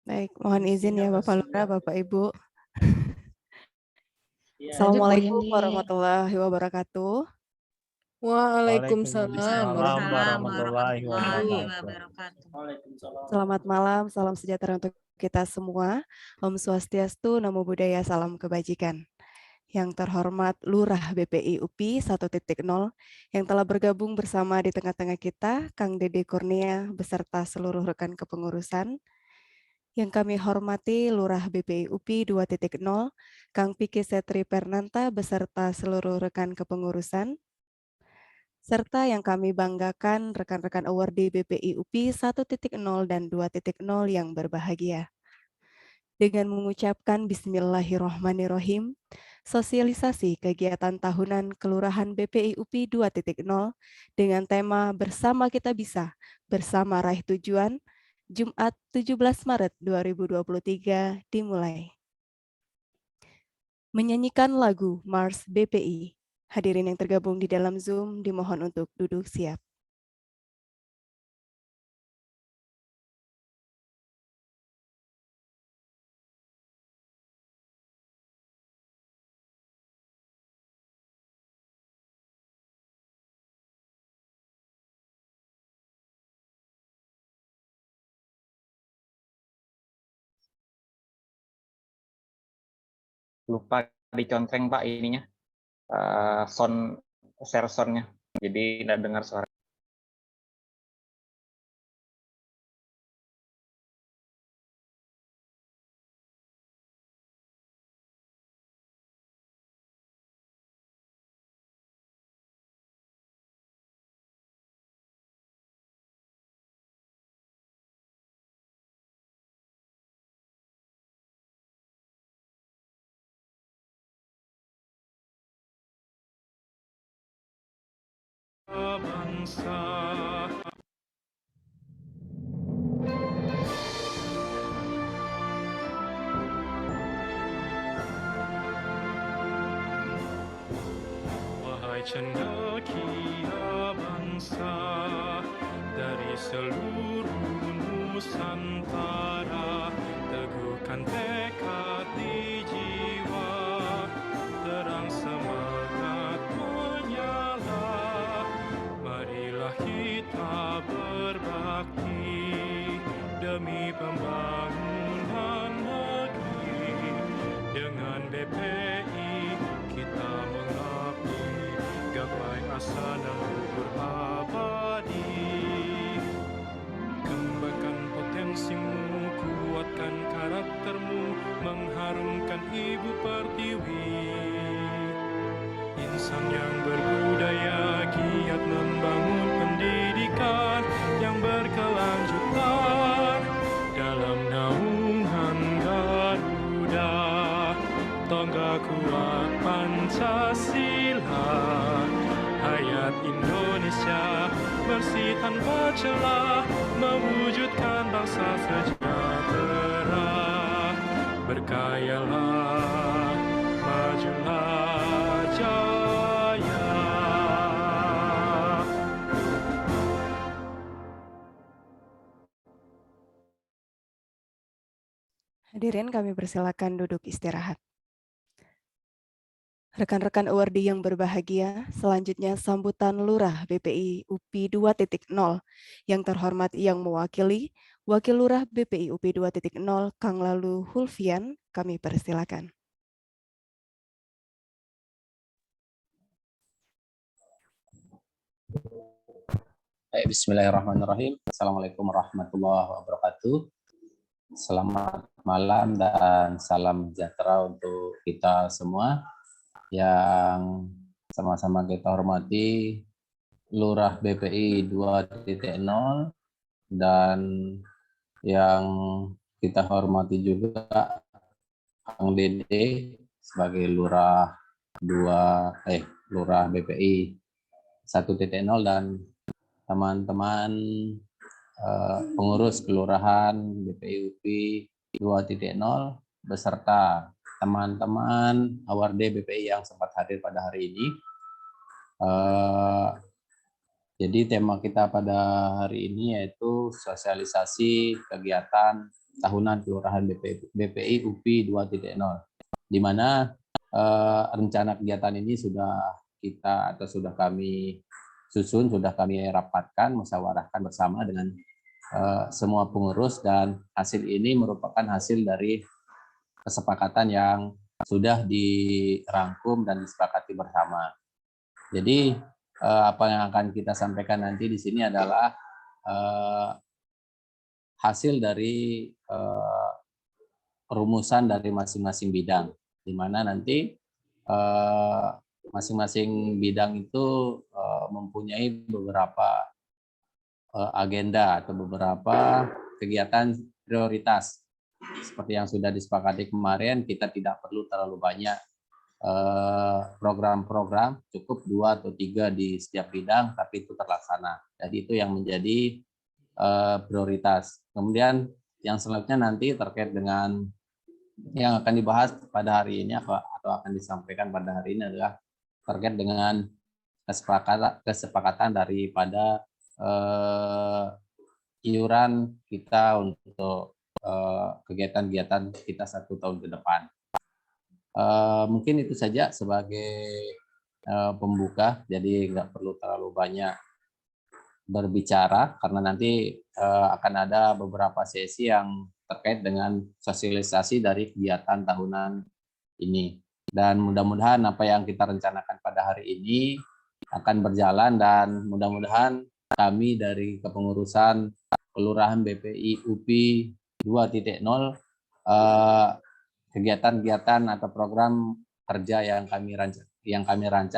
Baik, mohon izin ya Bapak Lurah, Bapak Ibu. Lanjut Bu Assalamualaikum Yeni. warahmatullahi wabarakatuh. Waalaikumsalam Waalaikumsalam warahmatullahi wabarakatuh. Selamat malam, salam sejahtera untuk kita semua. Om Swastiastu, Namo Buddhaya, salam kebajikan. Yang terhormat Lurah BPI UPI 1.0 yang telah bergabung bersama di tengah-tengah kita, Kang Dede Kurnia beserta seluruh rekan kepengurusan. Yang kami hormati Lurah BPI UPI 2.0, Kang Piki Setri Pernanta beserta seluruh rekan kepengurusan, serta yang kami banggakan rekan-rekan awardee BPI UPI 1.0 dan 2.0 yang berbahagia. Dengan mengucapkan Bismillahirrohmanirrohim, sosialisasi kegiatan tahunan Kelurahan BPI UPI 2.0 dengan tema Bersama Kita Bisa, Bersama Raih Tujuan, Jumat 17 Maret 2023 dimulai. Menyanyikan lagu Mars BPI. Hadirin yang tergabung di dalam Zoom dimohon untuk duduk siap. Lupa dicontreng Pak ininya, share soundnya, jadi nggak dengar suara. Bangsa. Wahai cendekia bangsa dari seluruh Nusantara, teguhkan tekad di jiwa, terang semangat menyala. Marilah kita berbakti demi pembangunan negeri. Dengan BPI kita mengabdi, gapai asa dan luhur abadi. Kembangkan potensimu, kuatkan karaktermu, mengharumkan ibu pertiwi. Insan yang berbudaya, giat membangun pendidikan yang berkelanjutan dalam naungan Garuda. Tonggak kuat Pancasila, hayat Indonesia bersih tanpa celah, mewujudkan bangsa sejahtera. Berkayalah, majulah jaya. Hadirin kami persilakan duduk istirahat. Rekan-rekan awardee yang berbahagia, selanjutnya sambutan Lurah BPI UPI 2.0 yang terhormat yang mewakili Wakil Lurah BPI UPI 2.0 Kang Lalu Hulfian, kami persilakan. Bismillahirrahmanirrahim. Assalamualaikum warahmatullahi wabarakatuh. Selamat malam dan salam sejahtera untuk kita semua yang sama-sama kita hormati Lurah BPI 2.0 dan yang kita hormati juga Kang Dede sebagai Lurah BPI 1.0 dan teman-teman pengurus kelurahan BPI UPI 2.0 beserta teman-teman awardee BPI yang sempat hadir pada hari ini. Jadi tema kita pada hari ini yaitu sosialisasi kegiatan tahunan kelurahan BPI UPI 2.0, di mana rencana kegiatan ini sudah kami susun, sudah kami rapatkan, musyawarahkan bersama dengan semua pengurus, dan hasil ini merupakan hasil dari kesepakatan yang sudah dirangkum dan disepakati bersama. Jadi apa yang akan kita sampaikan nanti di sini adalah hasil dari rumusan dari masing-masing bidang, di mana nanti masing-masing bidang itu mempunyai beberapa agenda atau beberapa kegiatan prioritas. Seperti yang sudah disepakati kemarin, kita tidak perlu terlalu banyak program-program, cukup 2 atau 3 di setiap bidang, tapi itu terlaksana. Jadi itu yang menjadi prioritas. Kemudian yang selanjutnya nanti terkait dengan yang akan dibahas pada hari ini atau akan disampaikan pada hari ini adalah terkait dengan kesepakatan daripada iuran kita untuk kegiatan-kegiatan kita 1 tahun ke depan. Mungkin itu saja sebagai pembuka, jadi nggak perlu terlalu banyak berbicara karena nanti akan ada beberapa sesi yang terkait dengan sosialisasi dari kegiatan tahunan ini. Dan mudah-mudahan apa yang kita rencanakan pada hari ini akan berjalan, dan mudah-mudahan kami dari kepengurusan Kelurahan BPI UPI 2.0 kegiatan-kegiatan atau program kerja yang kami rancang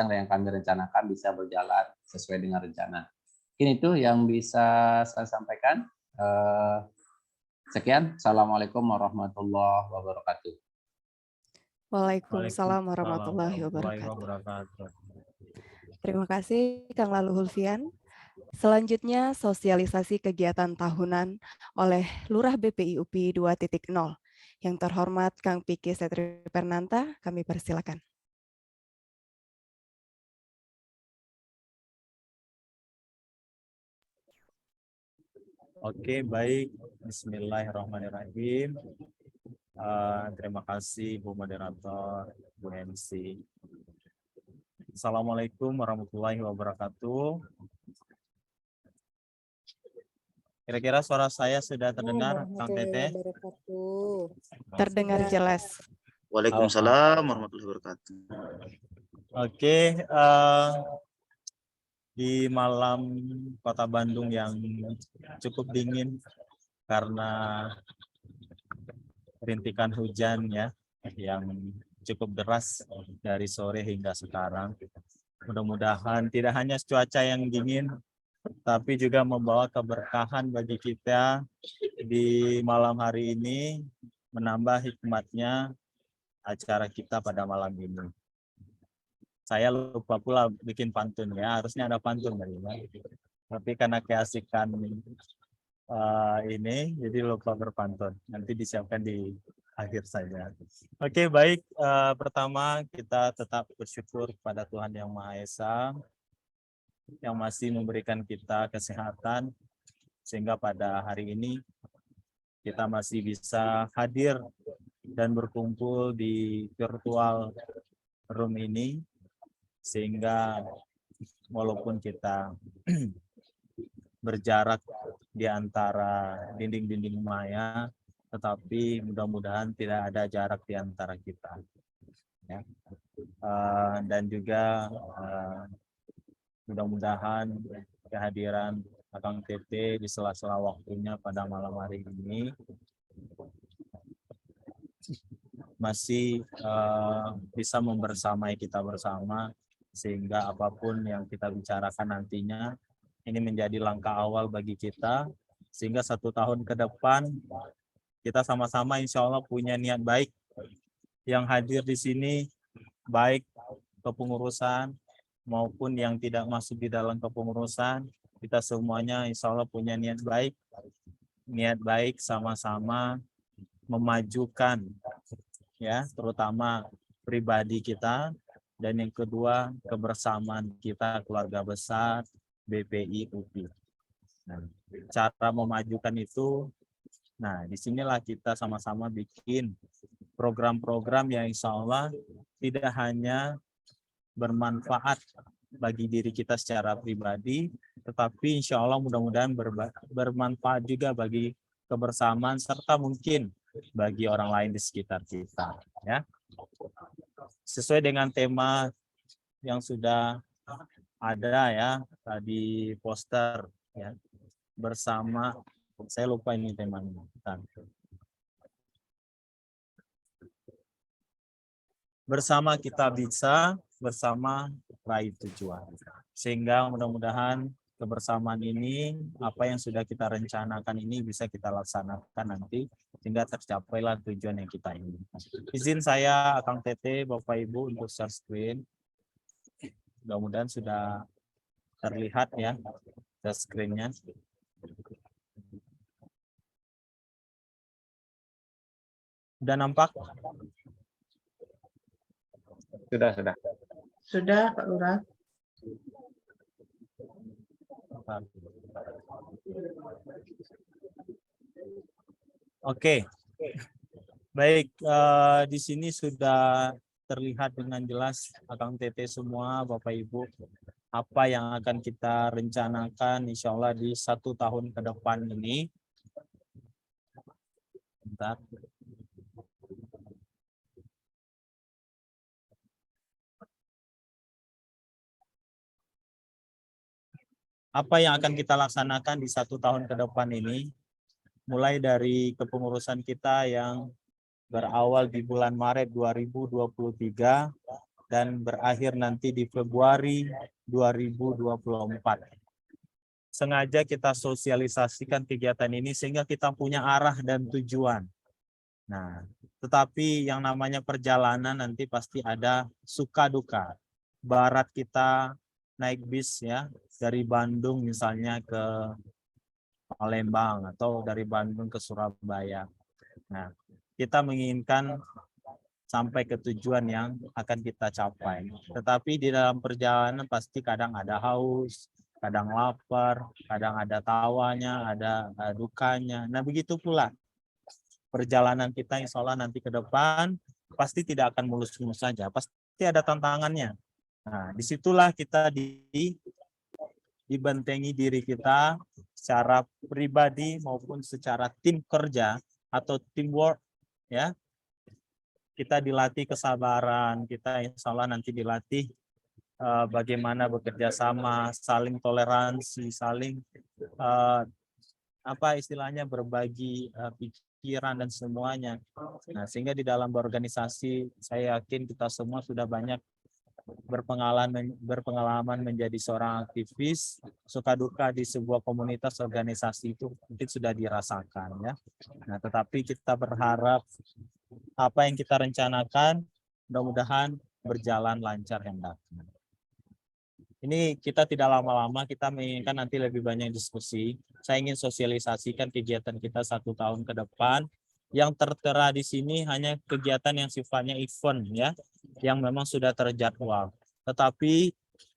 dan yang kami rencanakan bisa berjalan sesuai dengan rencana. Mungkin itu yang bisa saya sampaikan. Sekian. Assalamualaikum warahmatullahi wabarakatuh. Waalaikumsalam warahmatullahi wabarakatuh. Terima kasih Kang Lalu Hulfian. Selanjutnya sosialisasi kegiatan tahunan oleh Lurah BPI UPI 2.0. Yang terhormat Kang Piki Setri Pernanta, kami persilakan. Oke, baik. Bismillahirrahmanirrahim. Terima kasih Bu Moderator, Bu MC. Assalamualaikum warahmatullahi wabarakatuh. Kira-kira suara saya sudah terdengar, Kang Tete? Terdengar jelas. Waalaikumsalam warahmatullahi wabarakatuh. Oke, di malam Kota Bandung yang cukup dingin karena rintikan hujan ya, yang cukup deras dari sore hingga sekarang. Mudah-mudahan tidak hanya cuaca yang dingin, tapi juga membawa keberkahan bagi kita di malam hari ini, menambah hikmatnya acara kita pada malam ini. Saya lupa pula bikin pantun ya, harusnya ada pantun tadi ya. Tapi karena keasikan ini, jadi lupa berpantun. Nanti disiapkan di akhir saja. Oke, baik. Pertama kita tetap bersyukur kepada Tuhan Yang Maha Esa yang masih memberikan kita kesehatan sehingga pada hari ini kita masih bisa hadir dan berkumpul di virtual room ini, sehingga walaupun kita berjarak di antara dinding-dinding maya, tetapi mudah-mudahan tidak ada jarak di antara kita ya. Dan juga mudah-mudahan kehadiran Akang Tete di sela-sela waktunya pada malam hari ini masih bisa membersamai kita bersama, sehingga apapun yang kita bicarakan nantinya ini menjadi langkah awal bagi kita, sehingga 1 tahun ke depan kita sama-sama insya Allah punya niat baik. Yang hadir di sini baik kepengurusan maupun yang tidak masuk di dalam kepengurusan, kita semuanya insya Allah punya niat baik sama-sama memajukan ya, terutama pribadi kita, dan yang kedua kebersamaan kita keluarga besar BPI UPI. Nah, cara memajukan itu Nah, disinilah kita sama-sama bikin program-program yang insya Allah tidak hanya bermanfaat bagi diri kita secara pribadi, tetapi insya Allah mudah-mudahan bermanfaat juga bagi kebersamaan serta mungkin bagi orang lain di sekitar kita. Ya, sesuai dengan tema yang sudah ada ya di poster ya, bersama. Saya lupa ini temanya. Bentar. Bersama kita bisa, bersama raih tujuan. Sehingga mudah-mudahan kebersamaan ini, apa yang sudah kita rencanakan ini bisa kita laksanakan nanti, sehingga tercapailah tujuan yang kita inginkan. Izin saya, Akang Tete, Bapak Ibu, untuk share screen. Mudah-mudahan sudah terlihat ya, share screen-nya. Sudah nampak? Sudah. Sudah, Pak Lurah. Oke, baik. Di sini sudah terlihat dengan jelas Akang Tete semua, Bapak Ibu, apa yang akan kita rencanakan insya Allah di 1 tahun ke depan ini. Bentar. Apa yang akan kita laksanakan di 1 tahun ke depan ini, mulai dari kepengurusan kita yang berawal di bulan Maret 2023 dan berakhir nanti di Februari 2024. Sengaja kita sosialisasikan kegiatan ini sehingga kita punya arah dan tujuan. Nah, tetapi yang namanya perjalanan nanti pasti ada suka duka. Barat kita naik bis ya, dari Bandung misalnya ke Palembang atau dari Bandung ke Surabaya. Nah, kita menginginkan sampai ke tujuan yang akan kita capai. Tetapi di dalam perjalanan pasti kadang ada haus, kadang lapar, kadang ada tawanya, ada dukanya. Nah, begitu pula perjalanan kita insya Allah nanti ke depan pasti tidak akan mulus-mulus saja. Pasti ada tantangannya. Nah, disitulah kita dibentengi diri kita secara pribadi maupun secara tim kerja atau teamwork ya. Kita dilatih kesabaran, kita insya Allah nanti dilatih bagaimana bekerja sama, saling toleransi, saling apa istilahnya berbagi pikiran dan semuanya. Nah, sehingga di dalam berorganisasi saya yakin kita semua sudah banyak berpengalaman menjadi seorang aktivis, suka duka di sebuah komunitas organisasi itu mungkin sudah dirasakan ya. Nah, tetapi kita berharap apa yang kita rencanakan mudah-mudahan berjalan lancar hendak. Ini kita tidak lama-lama, kita menginginkan nanti lebih banyak diskusi. Saya ingin sosialisasikan kegiatan kita 1 tahun ke depan. Yang tertera di sini hanya kegiatan yang sifatnya event ya, yang memang sudah terjadwal. Tetapi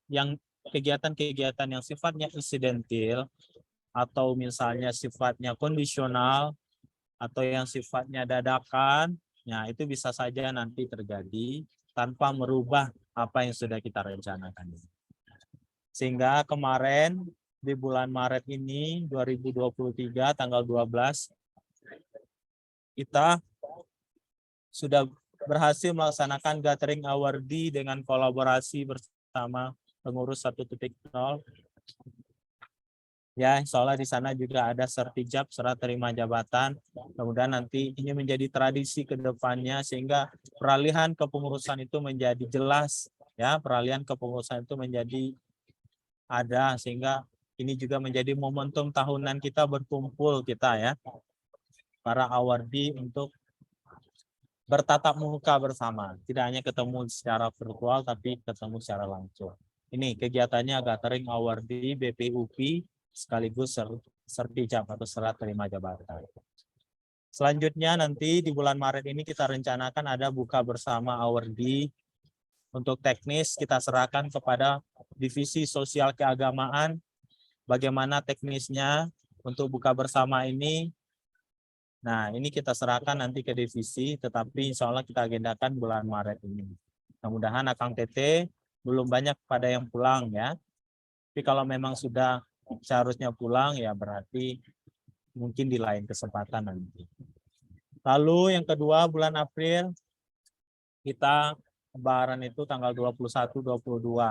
yang kegiatan-kegiatan yang sifatnya insidentil atau misalnya sifatnya kondisional atau yang sifatnya dadakan, ya itu bisa saja nanti terjadi tanpa merubah apa yang sudah kita rencanakan. Sehingga kemarin di bulan Maret ini 2023 tanggal 12 kita sudah berhasil melaksanakan gathering awardee dengan kolaborasi bersama pengurus 1.0. Ya, insya Allah di sana juga ada sertijab, surat terima jabatan. Kemudian nanti ini menjadi tradisi ke depannya sehingga peralihan kepengurusan itu menjadi jelas. Ya, peralihan kepengurusan itu menjadi ada sehingga ini juga menjadi momentum tahunan kita berkumpul kita ya. Para awardee untuk bertatap muka bersama. Tidak hanya ketemu secara virtual, tapi ketemu secara langsung. Ini kegiatannya gathering awardee BPUP sekaligus sertijab atau surat terima jabatan. Selanjutnya nanti di bulan Maret ini kita rencanakan ada buka bersama awardee. Untuk teknis kita serahkan kepada Divisi Sosial Keagamaan. Bagaimana teknisnya untuk buka bersama ini Nah, ini kita serahkan nanti ke divisi, tetapi insya Allah kita agendakan bulan Maret ini. Mudah-mudahan Akang Tete belum banyak pada yang pulang ya. Tapi kalau memang sudah seharusnya pulang ya berarti mungkin di lain kesempatan nanti. Lalu yang kedua bulan April kita Lebaran itu tanggal 21-22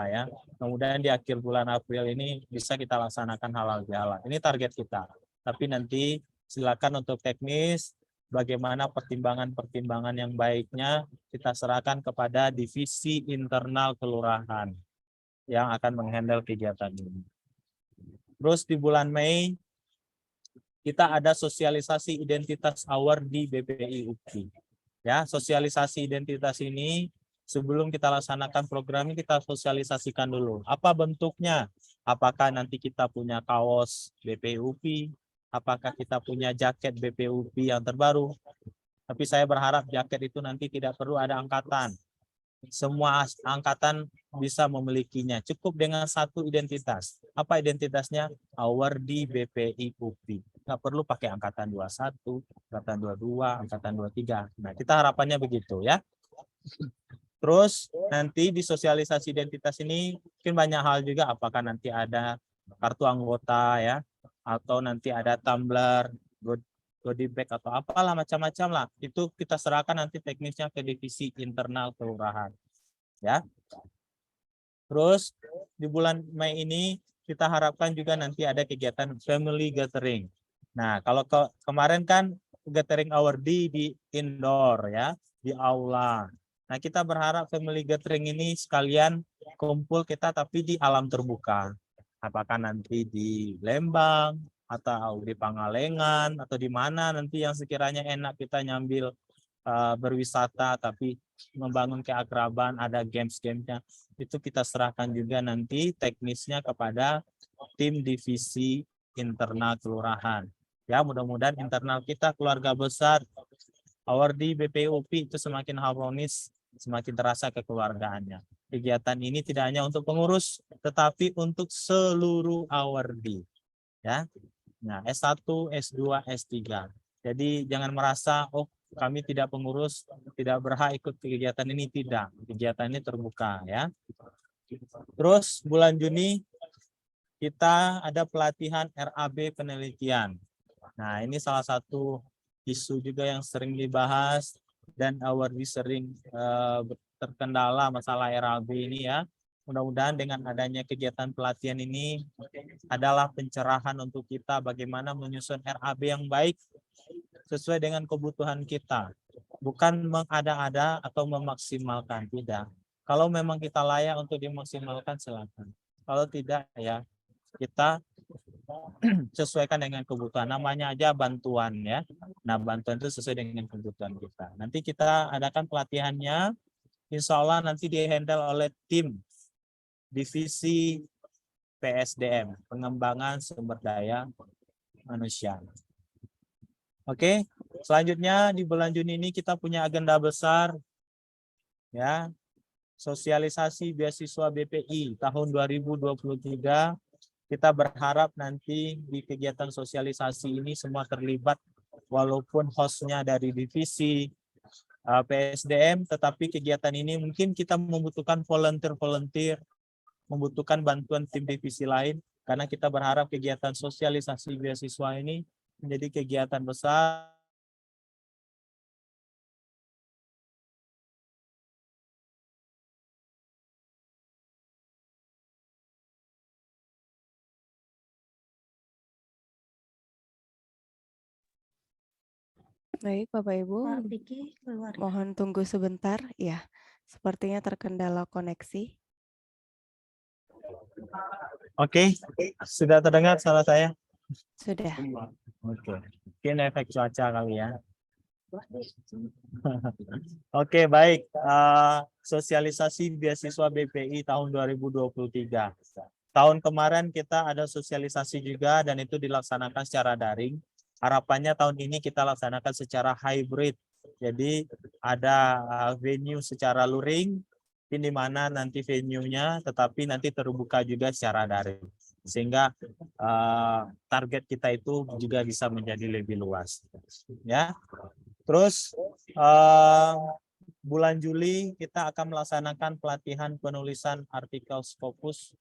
ya. Kemudian di akhir bulan April ini bisa kita laksanakan halal bihalal. Ini target kita. Tapi nanti silakan untuk teknis bagaimana pertimbangan-pertimbangan yang baiknya kita serahkan kepada divisi internal kelurahan yang akan menghandle kegiatan ini. Terus di bulan Mei kita ada sosialisasi identitas award di BPI UPI. Ya, sosialisasi identitas ini sebelum kita laksanakan program ini kita sosialisasikan dulu. Apa bentuknya? Apakah nanti kita punya kaos BPI UPI? Apakah kita punya jaket BPI UPI yang terbaru? Tapi saya berharap jaket itu nanti tidak perlu ada angkatan. Semua angkatan bisa memilikinya. Cukup dengan satu identitas. Apa identitasnya? Awardi BPI UPI. Nggak perlu pakai angkatan 21, angkatan 22, angkatan 23. Nah, kita harapannya begitu ya. Terus nanti di sosialisasi identitas ini mungkin banyak hal juga. Apakah nanti ada kartu anggota ya, atau nanti ada tumbler, goodie bag atau apalah macam-macam lah. Itu kita serahkan nanti teknisnya ke divisi internal kelurahan. Ya. Terus di bulan Mei ini kita harapkan juga nanti ada kegiatan family gathering. Nah, kalau kemarin kan gathering awardee di indoor ya, di aula. Nah, kita berharap family gathering ini sekalian kumpul kita tapi di alam terbuka. Apakah nanti di Lembang atau di Pangalengan atau di mana nanti yang sekiranya enak kita nyambil berwisata tapi membangun keakraban, ada games-gamesnya. Itu kita serahkan juga nanti teknisnya kepada tim divisi internal kelurahan. Ya, mudah-mudahan internal kita keluarga besar awardee BPI UPI itu semakin harmonis, semakin terasa kekeluargaannya. Kegiatan ini tidak hanya untuk pengurus, tetapi untuk seluruh awardee. Ya, nah S1, S2, S3. Jadi jangan merasa, oh kami tidak pengurus, tidak berhak ikut kegiatan ini, tidak. Kegiatan ini terbuka ya. Terus bulan Juni kita ada pelatihan RAB penelitian. Nah, ini salah satu isu juga yang sering dibahas dan awardee sering terkendala masalah RAB ini ya. Mudah-mudahan dengan adanya kegiatan pelatihan ini adalah pencerahan untuk kita bagaimana menyusun RAB yang baik sesuai dengan kebutuhan kita. Bukan mengada-ada atau memaksimalkan, tidak. Kalau memang kita layak untuk dimaksimalkan, silakan. Kalau tidak ya kita sesuaikan dengan kebutuhan. Namanya aja bantuan ya. Nah, bantuan itu sesuai dengan kebutuhan kita. Nanti kita adakan pelatihannya. Insya Allah nanti di-handle oleh tim divisi PSDM, pengembangan sumber daya manusia. Oke, selanjutnya di bulan Juni ini kita punya agenda besar ya. Sosialisasi beasiswa BPI tahun 2023. Kita berharap nanti di kegiatan sosialisasi ini semua terlibat walaupun hostnya dari divisi PSDM, tetapi kegiatan ini mungkin kita membutuhkan volunteer, membutuhkan bantuan tim divisi lain, karena kita berharap kegiatan sosialisasi beasiswa ini menjadi kegiatan besar. Baik, Bapak Ibu, Pak Vicky keluar. mohon tunggu sebentar. Ya, sepertinya terkendala koneksi. Oke, sudah terdengar suara saya? Sudah. Oke, mungkin efek cuaca kali ya. Oke, baik. Sosialisasi beasiswa BPI tahun 2023. Tahun kemarin kita ada sosialisasi juga dan itu dilaksanakan secara daring. Harapannya tahun ini kita laksanakan secara hybrid. Jadi ada venue secara luring, di mana nanti venue-nya tetapi nanti terbuka juga secara daring. sehingga target kita itu juga bisa menjadi lebih luas, ya. Terus bulan Juli kita akan melaksanakan pelatihan penulisan artikel Scopus.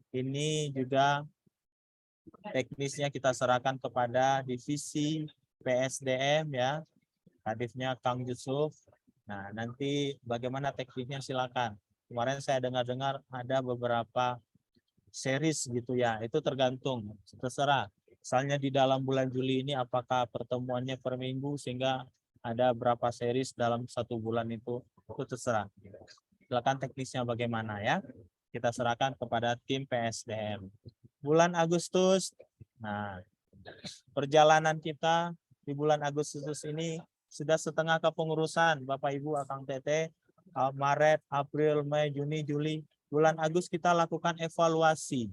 Ini juga teknisnya kita serahkan kepada divisi PSDM, ya, kadifnya Kang Yusuf. Nah, nanti bagaimana tekniknya silakan. Kemarin saya dengar-dengar ada beberapa series gitu ya, itu tergantung, terserah. Misalnya di dalam bulan Juli ini apakah pertemuannya per minggu sehingga ada berapa series dalam 1 bulan itu terserah. Silakan teknisnya bagaimana, ya. Kita serahkan kepada tim PSDM. Bulan Agustus, nah, perjalanan kita di bulan Agustus ini sudah setengah kepengurusan, Bapak Ibu, Akang Teteh. Maret, April, Mei, Juni, Juli. Bulan Agustus kita lakukan evaluasi.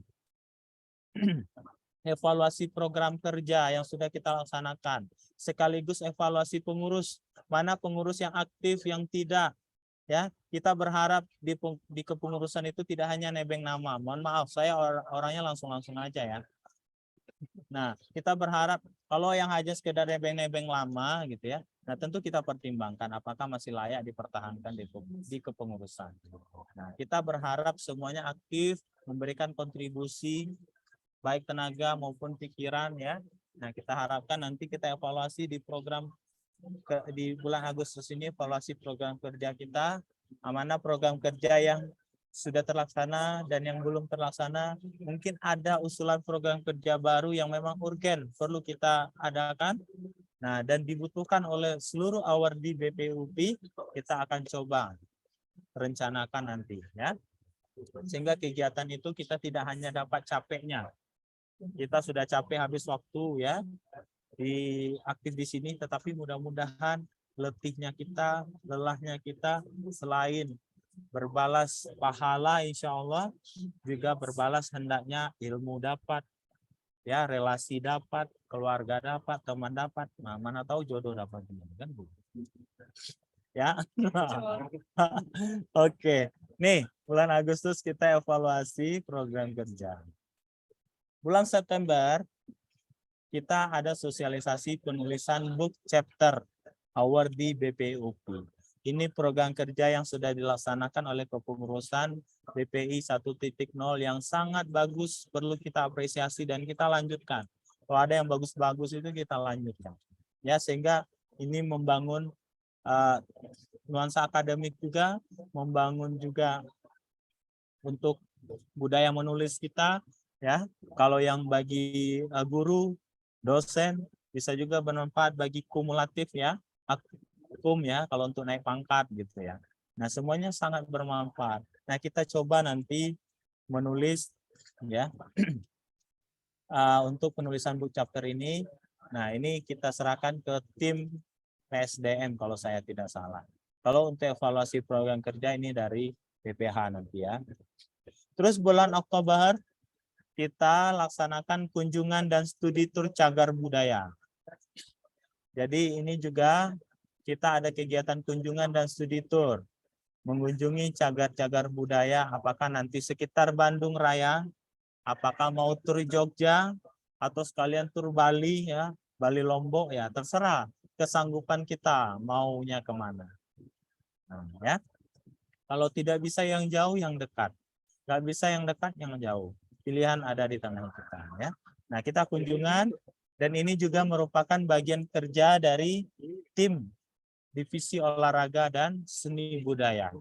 Evaluasi program kerja yang sudah kita laksanakan. Sekaligus evaluasi pengurus. Mana pengurus yang aktif, yang tidak. Ya, kita berharap di kepengurusan itu tidak hanya nebeng nama. Mohon maaf, saya orangnya langsung aja ya. Nah, kita berharap kalau yang hanya sekedar nebeng-nebeng lama gitu ya. Nah, tentu kita pertimbangkan apakah masih layak dipertahankan di kepengurusan. Nah, kita berharap semuanya aktif, memberikan kontribusi baik tenaga maupun pikiran, ya. Nah, kita harapkan nanti kita evaluasi di program di bulan Agustus ini, evaluasi program kerja kita, mana program kerja yang sudah terlaksana dan yang belum terlaksana. Mungkin ada usulan program kerja baru yang memang urgen perlu kita adakan. Nah, dan dibutuhkan oleh seluruh awardee BPUP, kita akan coba rencanakan nanti, ya. Sehingga kegiatan itu kita tidak hanya dapat capeknya. Kita sudah capek habis waktu, ya, aktif di sini, tetapi mudah-mudahan letihnya kita, lelahnya kita, selain berbalas pahala insya Allah, juga berbalas hendaknya ilmu dapat, ya, relasi dapat, keluarga dapat, teman dapat, nah, mana tahu jodoh dapat, kan, Bu? Ya. Oke, nih bulan Agustus kita evaluasi program kerja. Bulan September kita ada sosialisasi penulisan book chapter awardee BPUP. Ini program kerja yang sudah dilaksanakan oleh kepengurusan BPI 1.0 yang sangat bagus, perlu kita apresiasi dan kita lanjutkan. Kalau ada yang bagus-bagus itu kita lanjutkan. Ya, sehingga ini membangun nuansa akademik juga, membangun juga untuk budaya menulis kita, ya. Kalau yang bagi guru, dosen bisa juga bermanfaat bagi kumulatif, ya, akum, ya, kalau untuk naik pangkat gitu ya. Nah, semuanya sangat bermanfaat. Nah, kita coba nanti menulis, ya, untuk penulisan book chapter ini. Nah, ini kita serahkan ke tim PSDM kalau saya tidak salah. Kalau untuk evaluasi program kerja ini dari PPH nanti, ya. Terus bulan Oktober kita laksanakan kunjungan dan studi tur cagar budaya. Jadi ini juga kita ada kegiatan kunjungan dan studi tur. Mengunjungi cagar-cagar budaya, apakah nanti sekitar Bandung Raya, apakah mau tur Jogja, atau sekalian tur Bali, ya, Bali Lombok, ya, terserah kesanggupan kita maunya kemana. Nah, ya. Kalau tidak bisa yang jauh, yang dekat. Nggak bisa yang dekat, yang jauh. Pilihan ada di tangan kita, ya. Nah, kita kunjungan dan ini juga merupakan bagian kerja dari tim divisi olahraga dan seni budaya.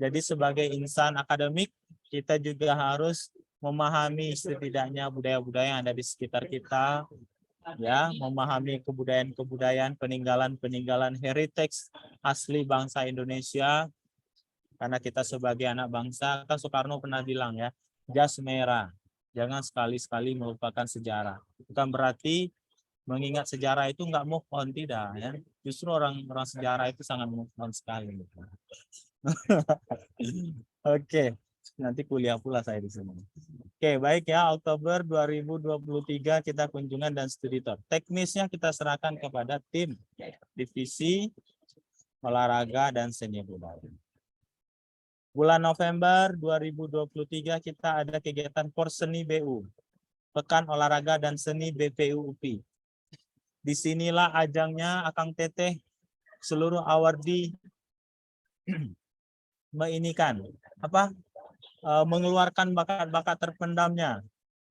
Jadi sebagai insan akademik kita juga harus memahami setidaknya budaya-budaya yang ada di sekitar kita, ya, memahami kebudayaan-kebudayaan, peninggalan-peninggalan heritage asli bangsa Indonesia. Karena kita sebagai anak bangsa, kan Soekarno pernah bilang, ya, jas merah, jangan sekali-sekali melupakan sejarah. Bukan berarti mengingat sejarah itu nggak move on, tidak, ya. Justru orang sejarah itu sangat move on sekali. Oke, nanti kuliah pula saya di sini. Oke, baik, ya, Oktober 2023 kita kunjungan dan studi tour. Teknisnya kita serahkan kepada tim divisi olahraga dan seni budaya. Bulan November 2023 kita ada kegiatan Porseni BU, Pekan Olahraga dan Seni BPU UPI. Disinilah ajangnya Akang Teteh seluruh awardee meinikan mengeluarkan bakat-bakat terpendamnya,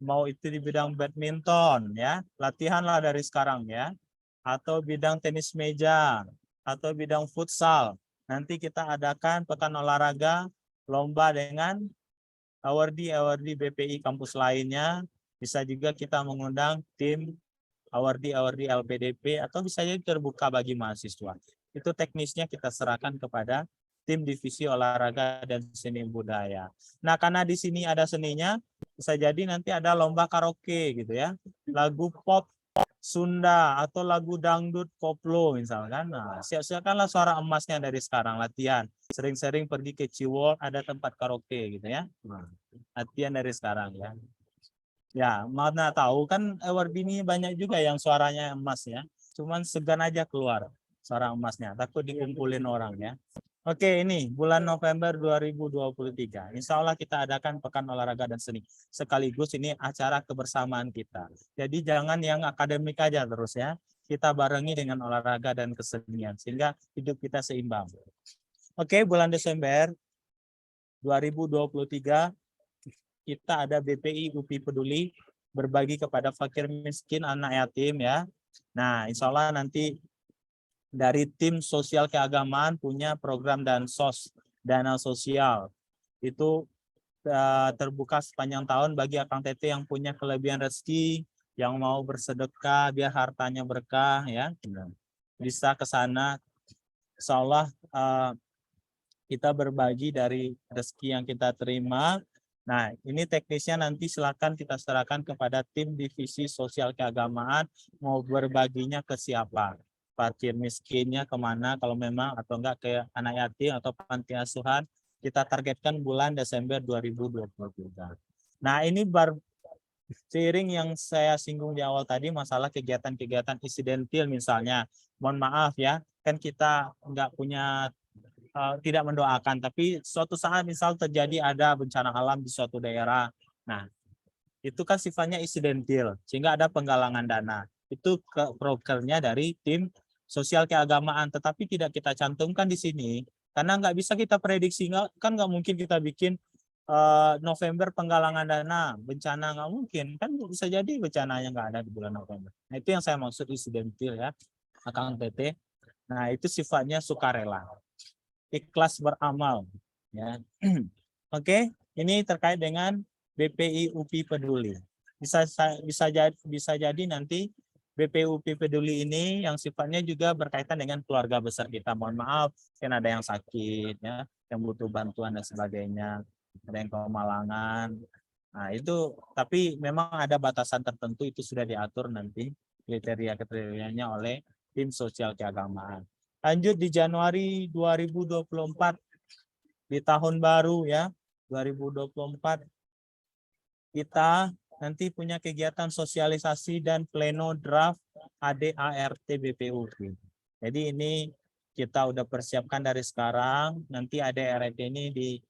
mau itu di bidang badminton ya, latihanlah dari sekarang ya, atau bidang tenis meja, atau bidang futsal. Nanti kita adakan pekan olahraga, lomba dengan awardee BPI kampus lainnya. Bisa juga kita mengundang tim awardee LPDP, atau bisa jadi terbuka bagi mahasiswa. Itu teknisnya kita serahkan kepada tim divisi olahraga dan seni budaya. Nah, karena di sini ada seninya, bisa jadi nanti ada lomba karaoke gitu ya, lagu pop Sunda atau lagu dangdut koplo misalkan. Nah, siap-siapkanlah suara emasnya dari sekarang, latihan. Sering-sering pergi ke Ciwol, ada tempat karaoke gitu ya. Nah, latihan dari sekarang ya. Ya, mana tahu kan awardee ini banyak juga yang suaranya emas ya. Cuman segan aja keluar suara emasnya, takut dikumpulin orang ya. Oke, ini bulan November 2023. Insya Allah kita adakan Pekan Olahraga dan Seni. Sekaligus ini acara kebersamaan kita. Jadi jangan yang akademik aja terus ya. Kita barengi dengan olahraga dan kesenian. Sehingga hidup kita seimbang. Oke, bulan Desember 2023 kita ada BPI UPI Peduli, berbagi kepada fakir miskin, anak yatim ya. Nah, insya Allah nanti dari tim sosial keagamaan punya program Dansos, dana sosial. Itu terbuka sepanjang tahun bagi Akang Teteh yang punya kelebihan rezeki, yang mau bersedekah biar hartanya berkah ya. Bisa ke sana. Insya Allah kita berbagi dari rezeki yang kita terima. Nah, ini teknisnya nanti silakan kita serahkan kepada tim divisi sosial keagamaan, mau berbaginya ke siapa. Fakir miskinnya kemana kalau memang, atau enggak ke anak yatim atau panti asuhan, kita targetkan bulan Desember 2023. Nah, ini seiring yang saya singgung di awal tadi, masalah kegiatan-kegiatan insidentil misalnya. Mohon maaf ya, kan kita enggak punya tidak mendoakan, tapi suatu saat misal terjadi ada bencana alam di suatu daerah. Nah, itu kan sifatnya insidentil, sehingga ada penggalangan dana. Itu prokernya dari tim sosial keagamaan, tetapi tidak kita cantumkan di sini, karena nggak bisa kita prediksi, kan nggak mungkin kita bikin November penggalangan dana, bencana nggak mungkin, kan bisa jadi bencananya nggak ada di bulan November. Nah, itu yang saya maksud insidentil ya, Akang Teteh. Nah, itu sifatnya sukarela. Ikhlas beramal ya. Oke, ini terkait dengan BPI UPI Peduli. Bisa jadi nanti BPI UPI Peduli ini yang sifatnya juga berkaitan dengan keluarga besar kita. Mohon maaf, kan ada yang sakit ya, yang butuh bantuan dan sebagainya, ada yang kemalangan. Nah, itu tapi memang ada batasan tertentu, itu sudah diatur nanti kriteria-kriterianya oleh tim sosial keagamaan. Lanjut di Januari 2024, di tahun baru ya, 2024, kita nanti punya kegiatan sosialisasi dan pleno draft ADART BPU. Jadi ini kita udah persiapkan dari sekarang, nanti ADART ini di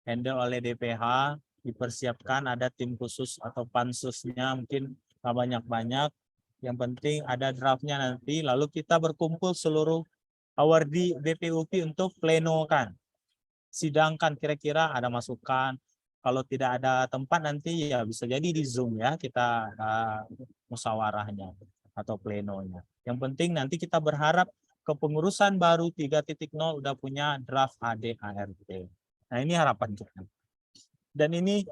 handle oleh DPH, dipersiapkan ada tim khusus atau pansusnya, mungkin nggak banyak-banyak, yang penting ada draftnya nanti, lalu kita berkumpul seluruh awardee BPUP untuk plenokan, sidangkan kira-kira ada masukan. Kalau tidak ada tempat nanti ya bisa jadi di Zoom ya kita musyawarahnya atau plenonya. Yang penting nanti kita berharap kepengurusan baru 3.0 udah punya draft ADART. Nah, ini harapan kita. Dan ini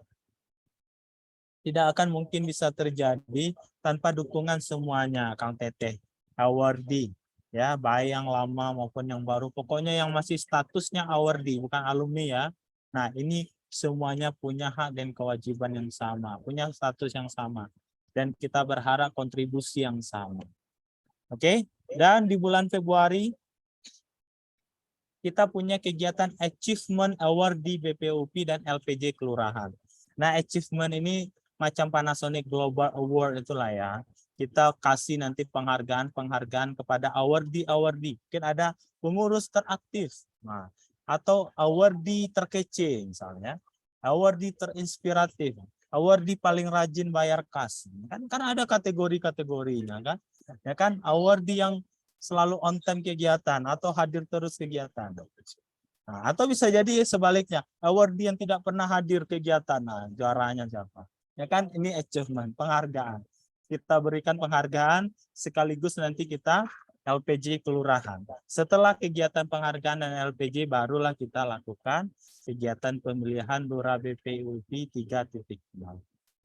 tidak akan mungkin bisa terjadi tanpa dukungan semuanya, Kang Teteh, awardee. Ya, baik yang lama maupun yang baru, pokoknya yang masih statusnya awardee, bukan alumni ya. Nah, ini semuanya punya hak dan kewajiban yang sama, punya status yang sama, dan kita berharap kontribusi yang sama. Oke, dan di bulan Februari kita punya kegiatan Achievement Award di BPUP dan LPJ Kelurahan. Nah, achievement ini macam Panasonic Global Award itulah ya. Kita kasih nanti penghargaan kepada awardee. Mungkin ada pengurus teraktif. Nah, atau awardee terkece misalnya, awardee terinspiratif, awardee paling rajin bayar kas. Kan ada kategori-kategorinya kan. Ya kan, awardee yang selalu on time kegiatan atau hadir terus kegiatan. Nah, atau bisa jadi sebaliknya, awardee yang tidak pernah hadir kegiatan. Nah, juaranya siapa? Ya kan, ini achievement, penghargaan. Kita berikan penghargaan sekaligus nanti kita LPG kelurahan. Setelah kegiatan penghargaan dan LPG barulah kita lakukan kegiatan pemilihan Lurah BPI UPI 3.0.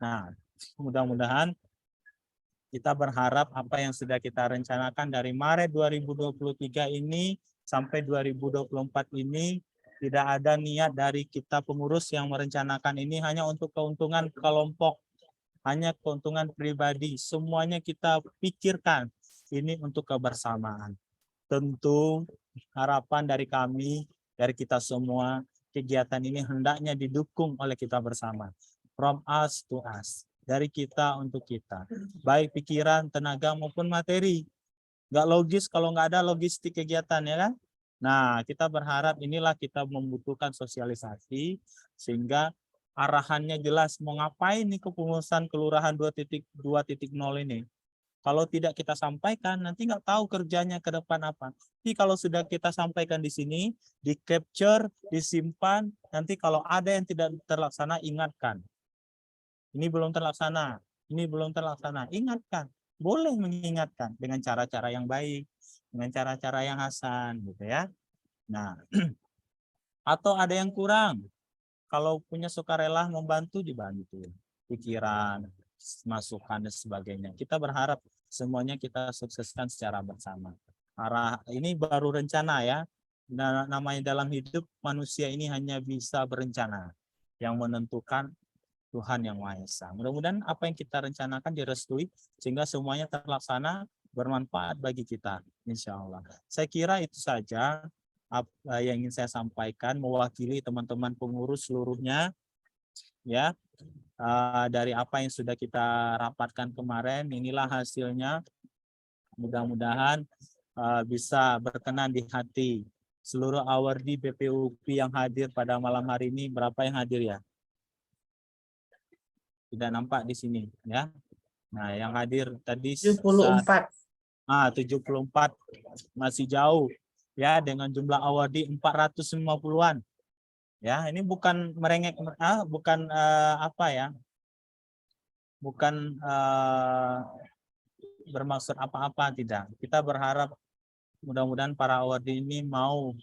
Nah, mudah-mudahan kita berharap apa yang sudah kita rencanakan dari Maret 2023 ini sampai 2024 ini tidak ada niat dari kita pengurus yang merencanakan ini hanya untuk keuntungan kelompok, hanya keuntungan pribadi. Semuanya kita pikirkan ini untuk kebersamaan. Tentu harapan dari kami, dari kita semua, kegiatan ini hendaknya didukung oleh kita bersama. From us to us. Dari kita untuk kita. Baik pikiran, tenaga maupun materi. Nggak logis kalau nggak ada logistik kegiatan, ya kan? Nah, kita berharap inilah kita membutuhkan sosialisasi sehingga arahannya jelas mau ngapain nih kepengurusan kelurahan 2.0 ini. Kalau tidak kita sampaikan, nanti nggak tahu kerjanya ke depan apa. Jadi kalau sudah kita sampaikan di sini, di capture, disimpan, nanti kalau ada yang tidak terlaksana, ingatkan. Ini belum terlaksana, ini belum terlaksana. Ingatkan, boleh mengingatkan dengan cara-cara yang baik, dengan cara-cara yang hasan, gitu ya. Nah, atau ada yang kurang. Kalau punya sukarela membantu, dibantu. Pikiran, masukan, dan sebagainya. Kita berharap semuanya kita sukseskan secara bersama. Ini baru rencana ya. Nah, namanya dalam hidup, manusia ini hanya bisa berencana. Yang menentukan Tuhan Yang Maha Esa. Mudah-mudahan apa yang kita rencanakan direstui sehingga semuanya terlaksana, bermanfaat bagi kita, insya Allah. Saya kira itu saja apa yang ingin saya sampaikan mewakili teman-teman pengurus seluruhnya, ya. Dari apa yang sudah kita rapatkan kemarin, inilah hasilnya. Mudah-mudahan bisa berkenan di hati seluruh awardee BPUPI yang hadir pada malam hari ini. Berapa yang hadir ya? Tidak nampak di sini ya. Nah, yang hadir tadi 74. 74 masih jauh ya dengan jumlah awardee 450-an. Ya, ini bukan merengek bukan apa ya? Bukan bermaksud apa-apa, tidak. Kita berharap mudah-mudahan para awardee ini mau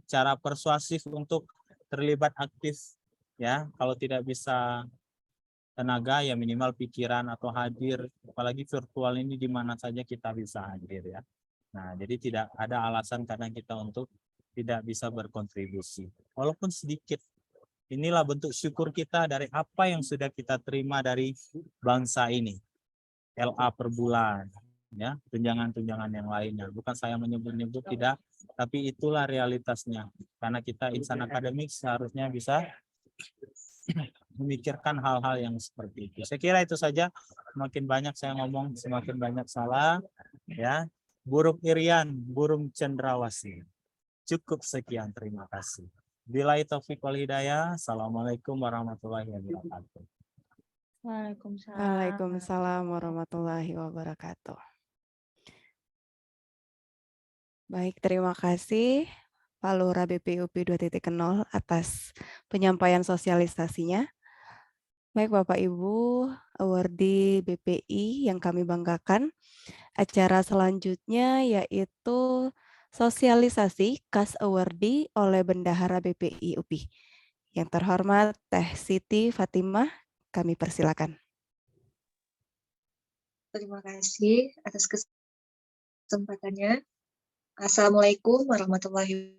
cara persuasif untuk terlibat aktif ya. Kalau tidak bisa tenaga ya minimal pikiran atau hadir, apalagi virtual ini di mana saja kita bisa hadir ya. Nah, jadi tidak ada alasan karena kita untuk tidak bisa berkontribusi walaupun sedikit. Inilah bentuk syukur kita dari apa yang sudah kita terima dari bangsa ini. LA per bulan ya, tunjangan-tunjangan yang lainnya. Bukan saya menyebut-nyebut, tidak, tapi itulah realitasnya. Karena kita insan akademik seharusnya bisa memikirkan hal-hal yang seperti itu. Saya kira itu saja. Semakin banyak saya ngomong, semakin banyak salah. Ya, burung irian, burung cendrawasih. Cukup sekian, terima kasih. Billahi taufiq wal hidayah. Assalamualaikum warahmatullahi wabarakatuh. Waalaikumsalam warahmatullahi wabarakatuh. Baik, terima kasih Pak Lurah BPI UPI 2.0 atas penyampaian sosialisasinya. Baik Bapak Ibu, awardee BPI yang kami banggakan, acara selanjutnya yaitu sosialisasi kas awardee oleh Bendahara BPI UPI. Yang terhormat Teh Siti Fatimah, kami persilakan. Terima kasih atas kesempatannya. Assalamualaikum warahmatullahi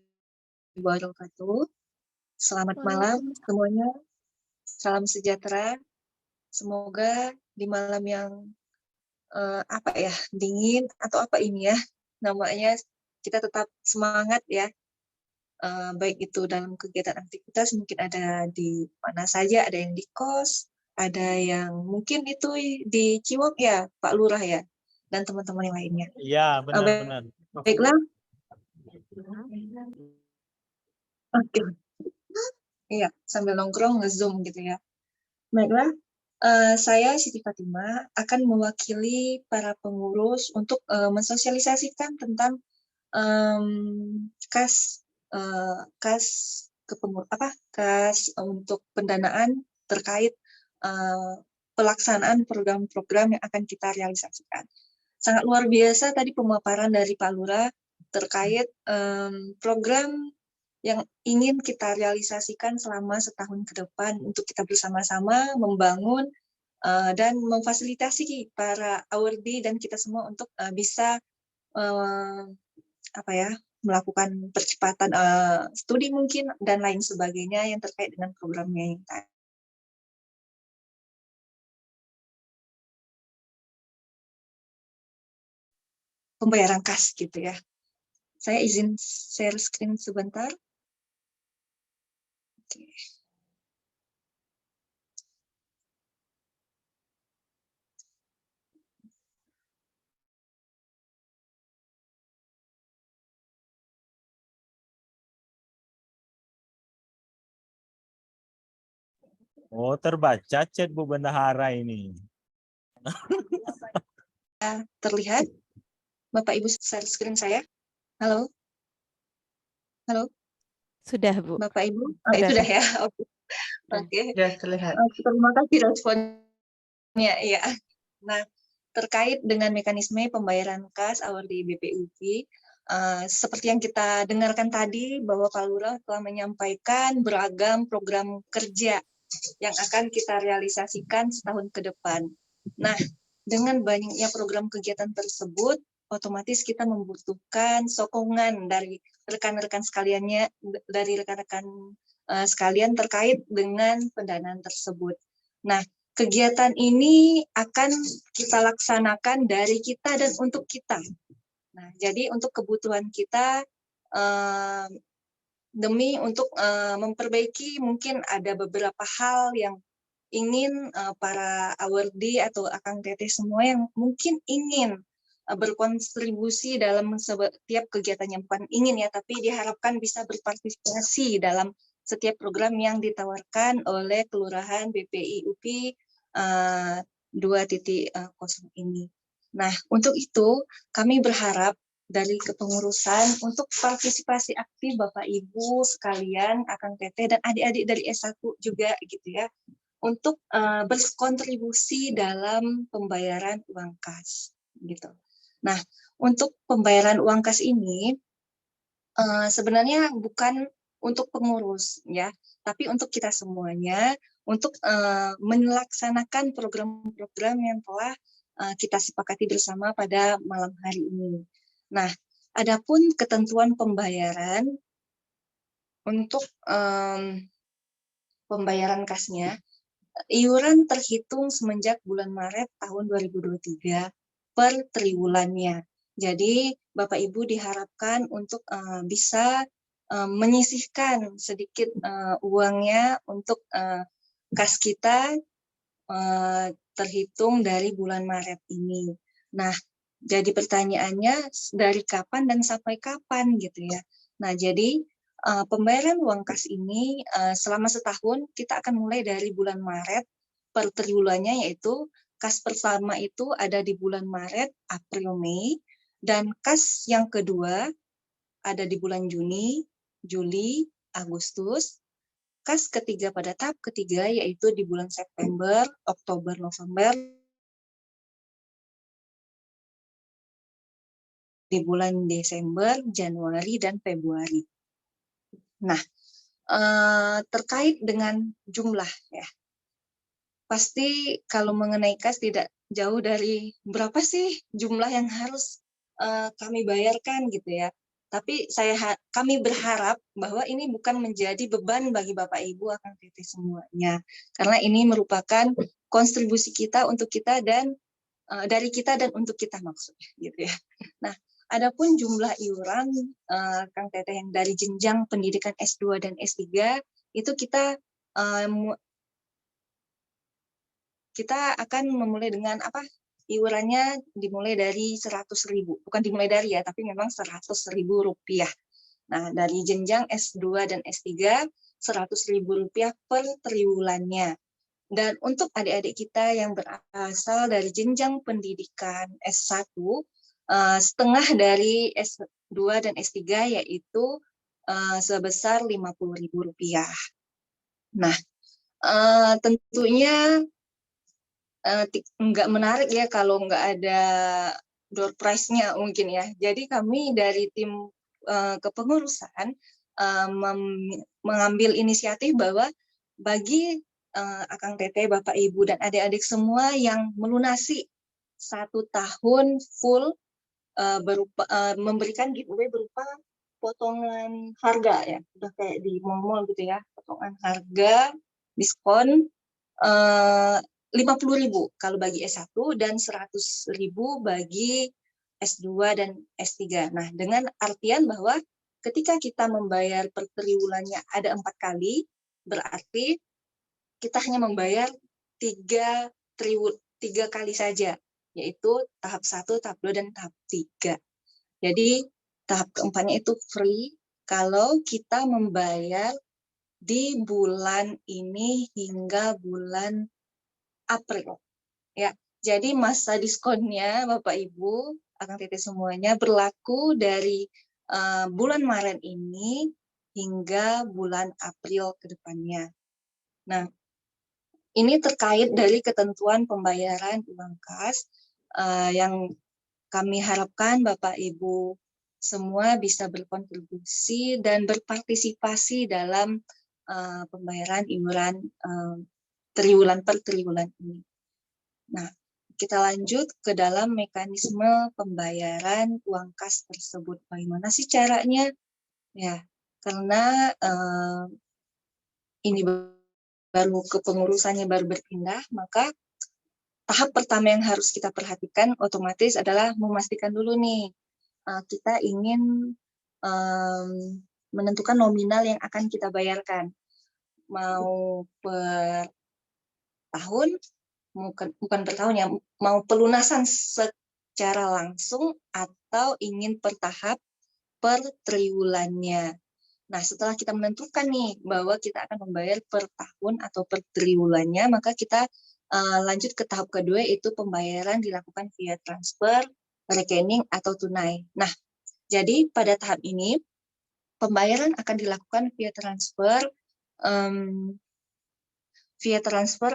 wabarakatuh. Selamat malam semuanya. Salam sejahtera. Semoga di malam yang dingin atau apa ini ya namanya, kita tetap semangat ya. Baik itu dalam kegiatan aktivitas, mungkin ada di mana saja, ada yang di kos, ada yang mungkin itu di Ciwok ya Pak Lurah ya, dan teman-teman yang lainnya. Iya, benar-benar. Baiklah. Oke. Iya, sambil nongkrong nge-Zoom gitu ya. Baiklah, saya Siti Fatimah akan mewakili para pengurus untuk mensosialisasikan tentang kas kas kas untuk pendanaan terkait pelaksanaan program-program yang akan kita realisasikan. Sangat luar biasa tadi pemaparan dari Pak Lurah terkait program yang ingin kita realisasikan selama setahun ke depan untuk kita bersama-sama membangun dan memfasilitasi para awardee dan kita semua untuk bisa melakukan percepatan studi mungkin dan lain sebagainya yang terkait dengan programnya yang tadi. Pembayaran kas gitu ya. Saya izin share screen sebentar. Oke. Oh, terbaca chat Bu Bendahara ini. Terlihat? Bapak Ibu share screen saya? Halo? Halo? Sudah, Bu. Bapak Ibu? Sudah. Sudah ya? Oke. Oke. Ya, terlihat. Terima kasih responnya. Iya. Nah, terkait dengan mekanisme pembayaran kas awardee BPUP, seperti yang kita dengarkan tadi bahwa Pak Lurah telah menyampaikan beragam program kerja yang akan kita realisasikan setahun ke depan. Nah, dengan banyaknya program kegiatan tersebut, otomatis kita membutuhkan sokongan dari rekan-rekan sekaliannya, dari rekan-rekan sekalian terkait dengan pendanaan tersebut. Nah, kegiatan ini akan kita laksanakan dari kita dan untuk kita. Nah, jadi untuk kebutuhan kita demi untuk memperbaiki mungkin ada beberapa hal yang ingin para awardee atau akang teteh semua yang mungkin ingin berkontribusi dalam setiap kegiatan yang bukan ingin ya, tapi diharapkan bisa berpartisipasi dalam setiap program yang ditawarkan oleh Kelurahan BPI UPI 2.0 ini. Nah, untuk itu kami berharap dari kepengurusan untuk partisipasi aktif Bapak Ibu sekalian, akang teteh dan adik-adik dari S1 juga gitu ya, untuk berkontribusi dalam pembayaran uang kas gitu. Nah, untuk pembayaran uang kas ini sebenarnya bukan untuk pengurus ya, tapi untuk kita semuanya untuk melaksanakan program-program yang telah kita sepakati bersama pada malam hari ini. Nah, adapun ketentuan pembayaran untuk pembayaran kasnya, iuran terhitung semenjak bulan Maret tahun 2023 per triwulannya. Jadi Bapak Ibu diharapkan untuk bisa menyisihkan sedikit uangnya untuk kas kita terhitung dari bulan Maret ini. Nah, jadi pertanyaannya dari kapan dan sampai kapan gitu ya. Nah, jadi pembayaran uang kas ini selama setahun kita akan mulai dari bulan Maret per triwulannya, yaitu kas pertama itu ada di bulan Maret, April, Mei, dan kas yang kedua ada di bulan Juni, Juli, Agustus. Kas ketiga pada tahap ketiga yaitu di bulan September, Oktober, November, di bulan Desember, Januari, dan Februari. Nah, terkait dengan jumlah ya, pasti kalau mengenai kas tidak jauh dari berapa sih jumlah yang harus kami bayarkan gitu ya. Tapi kami berharap bahwa ini bukan menjadi beban bagi Bapak Ibu akang teteh semuanya, karena ini merupakan kontribusi kita untuk kita dan dari kita dan untuk kita maksudnya gitu ya. Nah, adapun jumlah iuran Kang Teteh yang dari jenjang pendidikan S2 dan S3 itu kita akan memulai dengan iurannya dimulai dari 100.000, bukan dimulai dari ya, tapi memang 100.000 rupiah. Nah, dari jenjang S2 dan S3 Rp100.000 per triwulannya. Dan untuk adik-adik kita yang berasal dari jenjang pendidikan S1, setengah dari S2 dan S3 yaitu sebesar Rp50.000. Nah, tentunya nggak menarik ya kalau nggak ada door prize-nya mungkin ya. Jadi kami dari tim kepengurusan mengambil inisiatif bahwa bagi Akang Teteh, Bapak Ibu dan adik-adik semua yang melunasi 1 tahun full memberikan giveaway berupa potongan harga ya, udah kayak di mall-mall gitu ya, potongan harga diskon 50.000 kalau bagi S1 dan 100.000 bagi S2 dan S3. Nah, dengan artian bahwa ketika kita membayar per triwulannya ada 4 kali, berarti kita hanya membayar 3 kali saja, yaitu tahap 1, tahap 2, dan tahap 3. Jadi tahap keempatnya itu free kalau kita membayar di bulan ini hingga bulan April. Ya, jadi masa diskonnya Bapak Ibu, Akang Teteh semuanya berlaku dari bulan Maret ini hingga bulan April ke depannya. Nah, ini terkait dari ketentuan pembayaran uang kas yang kami harapkan Bapak Ibu semua bisa berkontribusi dan berpartisipasi dalam pembayaran iuran triwulan per triwulan ini. Nah, kita lanjut ke dalam mekanisme pembayaran uang kas tersebut. Bagaimana sih caranya? Ya, karena ini baru kepengurusannya baru berpindah, maka tahap pertama yang harus kita perhatikan otomatis adalah memastikan dulu nih, kita ingin menentukan nominal yang akan kita bayarkan. Mau per tahun, bukan per tahun ya, mau pelunasan secara langsung atau ingin per tahap per triwulannya. Nah, setelah kita menentukan nih bahwa kita akan membayar per tahun atau per triwulannya, maka kita lanjut ke tahap kedua, yaitu pembayaran dilakukan via transfer, rekening, atau tunai. Nah, jadi pada tahap ini, pembayaran akan dilakukan via transfer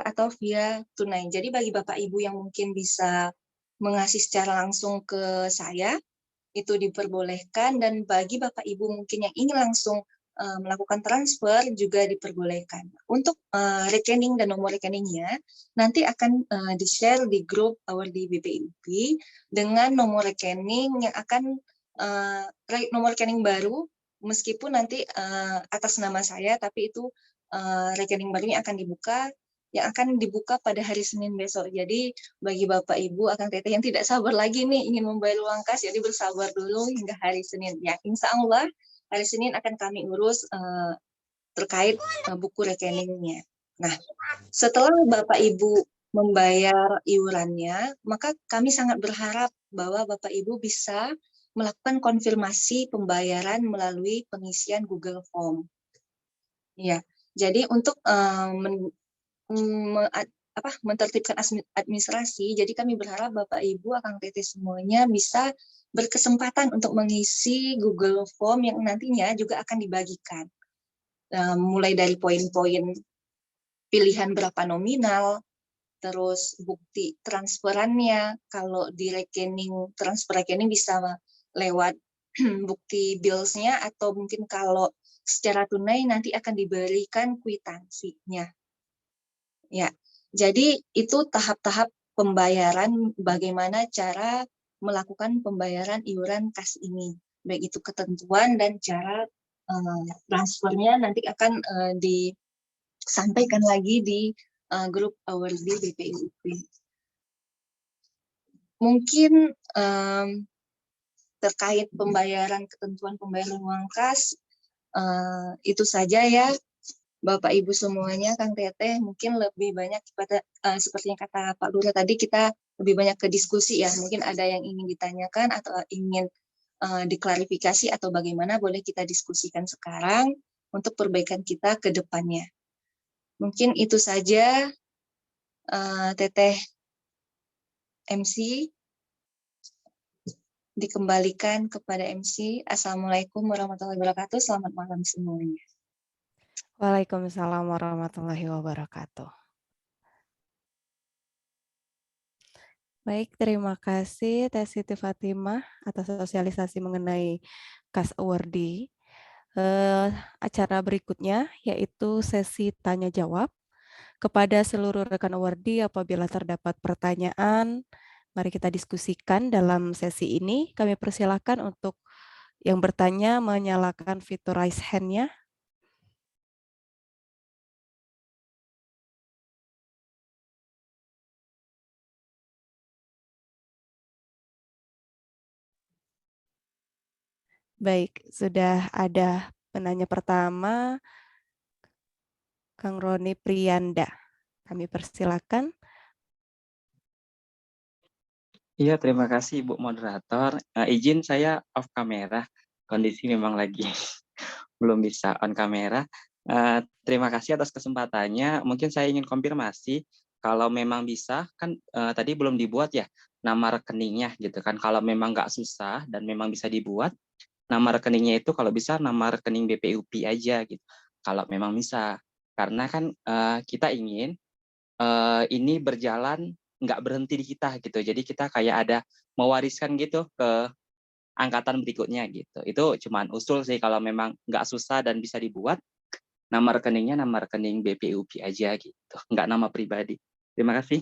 atau via tunai. Jadi bagi Bapak Ibu yang mungkin bisa mengasih secara langsung ke saya, itu diperbolehkan, dan bagi Bapak Ibu mungkin yang ingin langsung melakukan transfer juga diperbolehkan. Untuk rekening dan nomor rekeningnya nanti akan di-share di grup Our di BPI-UP dengan nomor rekening yang akan nomor rekening baru, meskipun nanti atas nama saya, tapi itu rekening baru ini akan dibuka pada hari Senin besok. Jadi bagi Bapak Ibu Akang Teteh yang tidak sabar lagi nih ingin membayar uang kas, jadi bersabar dulu hingga hari Senin. Ya, insya Allah hari Senin akan kami urus terkait buku rekeningnya. Nah, setelah Bapak Ibu membayar iurannya, maka kami sangat berharap bahwa Bapak Ibu bisa melakukan konfirmasi pembayaran melalui pengisian Google Form. Ya, jadi untuk mentertibkan administrasi, jadi kami berharap Bapak Ibu Akang Teteh semuanya bisa berkesempatan untuk mengisi Google Form yang nantinya juga akan dibagikan. Mulai dari poin-poin pilihan berapa nominal, terus bukti transferannya, kalau di rekening, transfer rekening bisa lewat bukti bills-nya, atau mungkin kalau secara tunai nanti akan diberikan kwitansinya. Ya, jadi itu tahap-tahap pembayaran, bagaimana cara melakukan pembayaran iuran kas ini, baik itu ketentuan dan cara transfernya nanti akan disampaikan lagi di grup Our di BPI-UP. Mungkin terkait pembayaran, ketentuan pembayaran uang kas, itu saja ya Bapak Ibu semuanya. Kang Teteh mungkin lebih banyak pada seperti yang kata Pak Lurah tadi, kita lebih banyak ke diskusi ya, mungkin ada yang ingin ditanyakan atau ingin diklarifikasi atau bagaimana boleh kita diskusikan sekarang untuk perbaikan kita ke depannya. Mungkin itu saja, Teteh MC. Dikembalikan kepada MC. Assalamualaikum warahmatullahi wabarakatuh. Selamat malam semuanya. Waalaikumsalam warahmatullahi wabarakatuh. Baik, terima kasih Teh Siti Fatimah atas sosialisasi mengenai KAS Awardee. Acara berikutnya yaitu sesi tanya jawab. Kepada seluruh rekan awardee, apabila terdapat pertanyaan, mari kita diskusikan dalam sesi ini. Kami persilakan untuk yang bertanya menyalakan fitur raise hand-nya. Baik, sudah ada penanya pertama, Kang Roni Priyanda. Kami persilakan. Iya, terima kasih Ibu Moderator. Izin saya off kamera, kondisi memang lagi belum bisa on kamera. Terima kasih atas kesempatannya. Mungkin saya ingin konfirmasi, kalau memang bisa, kan tadi belum dibuat ya nama rekeningnya gitu kan. Kalau memang nggak susah dan memang bisa dibuat, nama rekeningnya itu kalau bisa nama rekening BPUP aja gitu. Kalau memang bisa, karena kan kita ingin ini berjalan nggak berhenti di kita gitu. Jadi kita kayak ada mewariskan gitu ke angkatan berikutnya gitu. Itu cuman usul sih, kalau memang nggak susah dan bisa dibuat, nama rekeningnya nama rekening BPUP aja gitu, nggak nama pribadi. Terima kasih.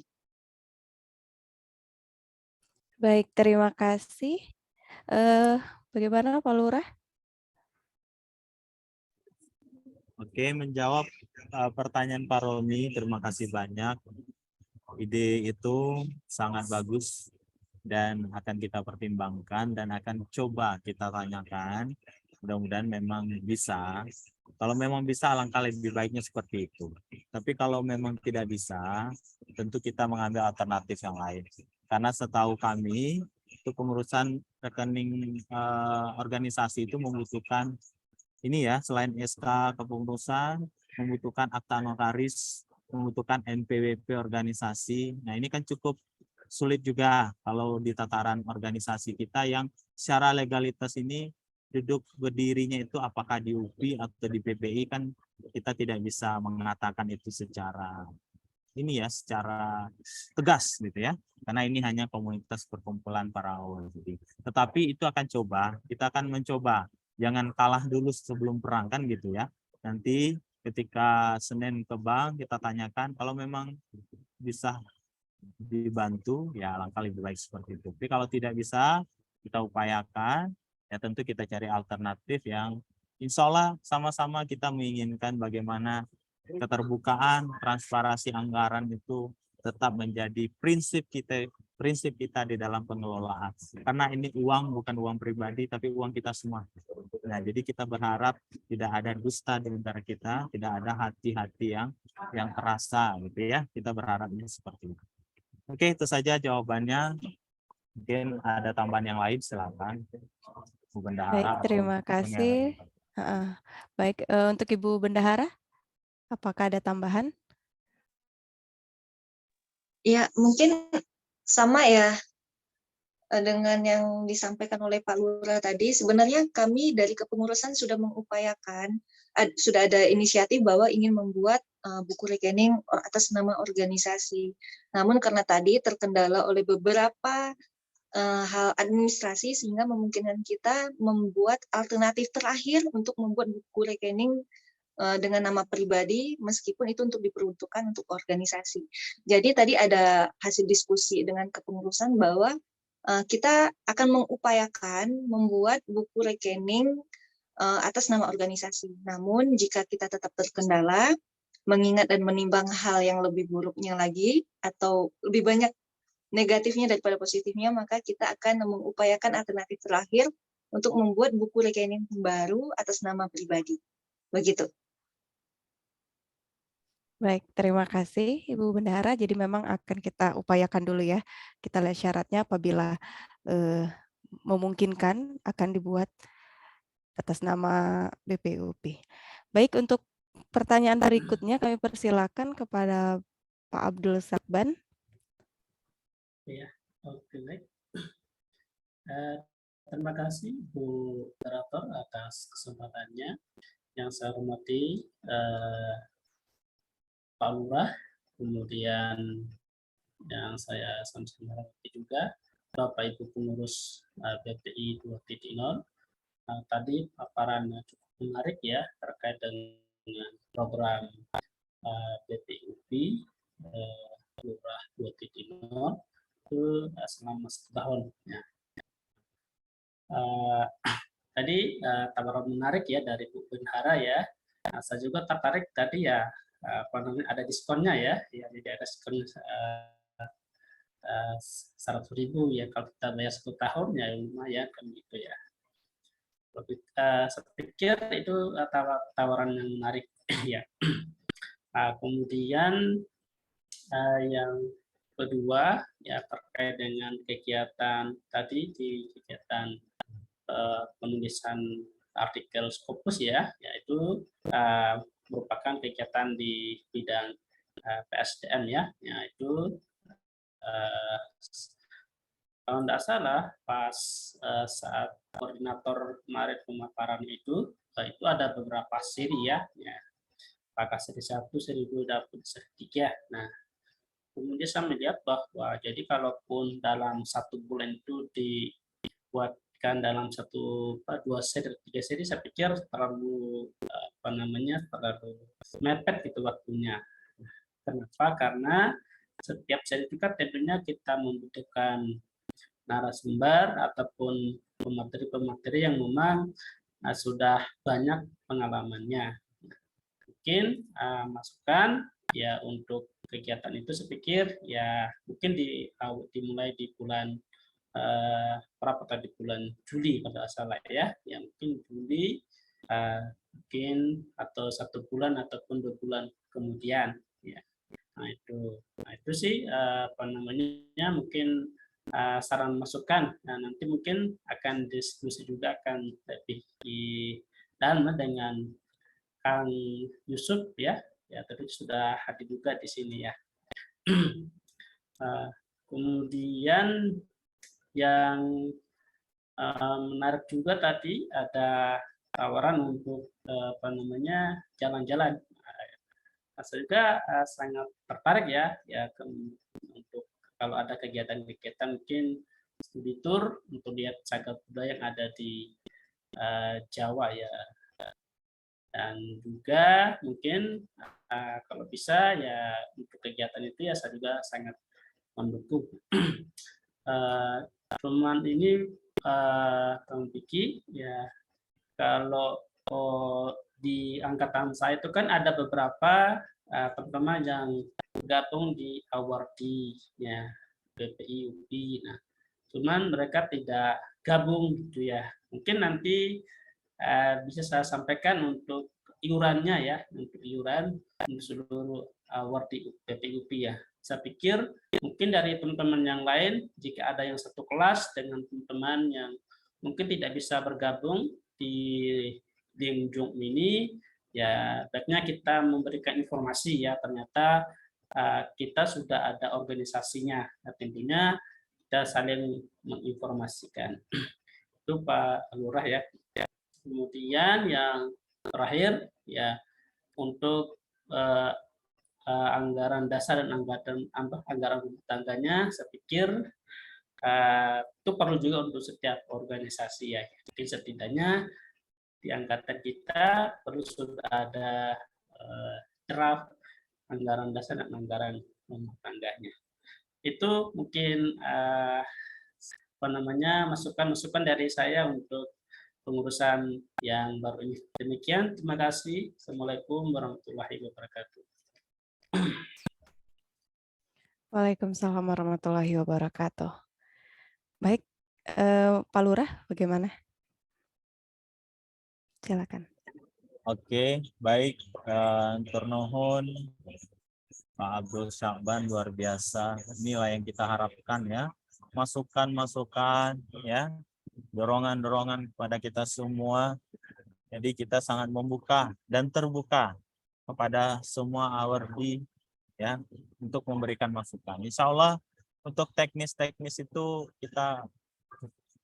Baik, terima kasih. Bagaimana Pak Lurah? Oke, menjawab pertanyaan Pak Romi, terima kasih banyak. Ide itu sangat bagus dan akan kita pertimbangkan dan akan coba kita tanyakan. Mudah-mudahan memang bisa. Kalau memang bisa, alangkah lebih baiknya seperti itu. Tapi kalau memang tidak bisa, tentu kita mengambil alternatif yang lain. Karena setahu kami, itu pengurusan rekening organisasi itu membutuhkan ini ya, selain SK kepengurusan, membutuhkan akta notaris, membutuhkan NPWP organisasi. Nah, ini kan cukup sulit juga kalau di tataran organisasi kita yang secara legalitas ini duduk berdirinya itu apakah di UPI atau di PPI, kan kita tidak bisa mengatakan itu secara ini ya, secara tegas gitu ya, karena ini hanya komunitas perkumpulan para awardee. Tetapi itu akan kita akan mencoba, jangan kalah dulu sebelum perang kan gitu ya. Nanti ketika Senin ke bank kita tanyakan, kalau memang bisa dibantu ya alangkah lebih baik seperti itu. Tapi kalau tidak bisa, kita upayakan ya, tentu kita cari alternatif yang insya Allah sama-sama kita menginginkan bagaimana keterbukaan, transparansi anggaran itu tetap menjadi prinsip kita di dalam pengelolaan. Karena ini uang bukan uang pribadi, tapi uang kita semua. Nah, jadi kita berharap tidak ada dusta di antara kita, tidak ada hati-hati yang terasa gitu ya. Kita berharapnya seperti itu. Oke, itu saja jawabannya. Mungkin ada tambahan yang lain, silakan. Bu Bendahara. Baik, terima kasih. Baik, untuk Ibu Bendahara, apakah ada tambahan? Ya, mungkin sama ya dengan yang disampaikan oleh Pak Lurah tadi. Sebenarnya kami dari kepengurusan sudah mengupayakan, sudah ada inisiatif bahwa ingin membuat buku rekening atas nama organisasi. Namun karena tadi terkendala oleh beberapa hal administrasi, sehingga memungkinkan kita membuat alternatif terakhir untuk membuat buku rekening dengan nama pribadi, meskipun itu untuk diperuntukkan untuk organisasi. Jadi tadi ada hasil diskusi dengan kepengurusan bahwa kita akan mengupayakan membuat buku rekening atas nama organisasi. Namun jika kita tetap terkendala, mengingat dan menimbang hal yang lebih buruknya lagi atau lebih banyak negatifnya daripada positifnya, maka kita akan mengupayakan alternatif terakhir untuk membuat buku rekening baru atas nama pribadi. Begitu. Baik, terima kasih Ibu Bendahara. Jadi memang akan kita upayakan dulu ya. Kita lihat syaratnya apabila memungkinkan akan dibuat atas nama BPUP. Baik, untuk pertanyaan berikutnya kami persilakan kepada Pak Abdul Sakban. Ya, oke, baik. Terima kasih Bu Moderator atas kesempatannya. Yang saya hormati Pak Lurah, kemudian yang saya sama-sama hormati juga Bapak Ibu pengurus BPI 2.0. Tadi paparannya cukup menarik ya terkait dengan program BPUP Lurah 2.0 itu selama setahun. Ya. Tadi tawaran menarik ya dari Bu Benhara ya. Saya juga tertarik tadi ya ada diskonnya ya. Jadi ada diskon 100.000 ya kalau kita bayar 10 tahun ya lumayan kan gitu ya. Saya pikir itu tawaran yang menarik ya. Kemudian yang kedua ya terkait dengan kegiatan tadi di kegiatan penulisan artikel Scopus ya, yaitu merupakan kegiatan di bidang PSDM ya, yaitu kalau tidak salah pas saat koordinator kemarin pemaparan itu ada beberapa seri ya, apakah seri 1, seri 2, dan seri 3. Nah, kemudian saya melihat bahwa jadi kalaupun dalam 1 bulan itu dibuatkan dalam 1, 2 seri, 3 seri, saya pikir terlalu terlalu mepet gitu waktunya. Kenapa? Karena setiap seri itu kan tentunya kita membutuhkan narasumber ataupun pemateri-pemateri yang memang sudah banyak pengalamannya. Mungkin masukan ya untuk kegiatan itu saya pikir ya mungkin dimulai di bulan di bulan Juli kalau tidak salah ya, mungkin Juli mungkin atau 1 bulan ataupun 2 bulan kemudian ya. Nah itu sih mungkin saran masukan. Nah, nanti mungkin akan diskusi juga akan lebih di dalam dengan Kang Yusuf ya tadi sudah hadir juga di sini ya. Kemudian yang menarik juga tadi ada tawaran untuk jalan-jalan. Saya juga sangat tertarik ya untuk kalau ada kegiatan-kegiatan mungkin studi tour untuk lihat cagar budaya yang ada di Jawa ya. Dan juga mungkin kalau bisa ya untuk kegiatan itu ya saya juga sangat mendukung. Cuman ini Kang Vicky ya kalau di angkatan saya itu kan ada beberapa teman-teman yang bergabung di awardee ya BPI UPI. Nah, cuman mereka tidak gabung gitu ya. Mungkin nanti bisa saya sampaikan untuk iurannya ya, untuk iuran untuk seluruh awardee BPI UPI ya. Saya pikir mungkin dari teman-teman yang lain jika ada yang satu kelas dengan teman-teman yang mungkin tidak bisa bergabung di ujung ini ya baiknya kita memberikan informasi ya ternyata kita sudah ada organisasinya. Nah, tentunya kita saling menginformasikan. Itu Pak Lurah ya. Kemudian yang terakhir ya untuk anggaran dasar dan anggaran rumah tangganya saya pikir itu perlu juga untuk setiap organisasi ya. Jadi setidaknya di angkatan kita perlu sudah ada draft anggaran dasar dan anggaran rumah tangganya. Itu mungkin masukan-masukan dari saya untuk pengurusan yang baru ini. Demikian, terima kasih. Assalamualaikum warahmatullahi wabarakatuh. Waalaikumsalam warahmatullahi wabarakatuh. Baik, Pak Lurah, bagaimana? Silakan. Oke, baik. Turnuhun Pak Abdul Sakban luar biasa. Inilah yang kita harapkan ya. Masukan-masukan ya dorongan-dorongan kepada kita semua. Jadi kita sangat membuka dan terbuka kepada semua awardee ya untuk memberikan masukan. Insya Allah untuk teknis-teknis itu kita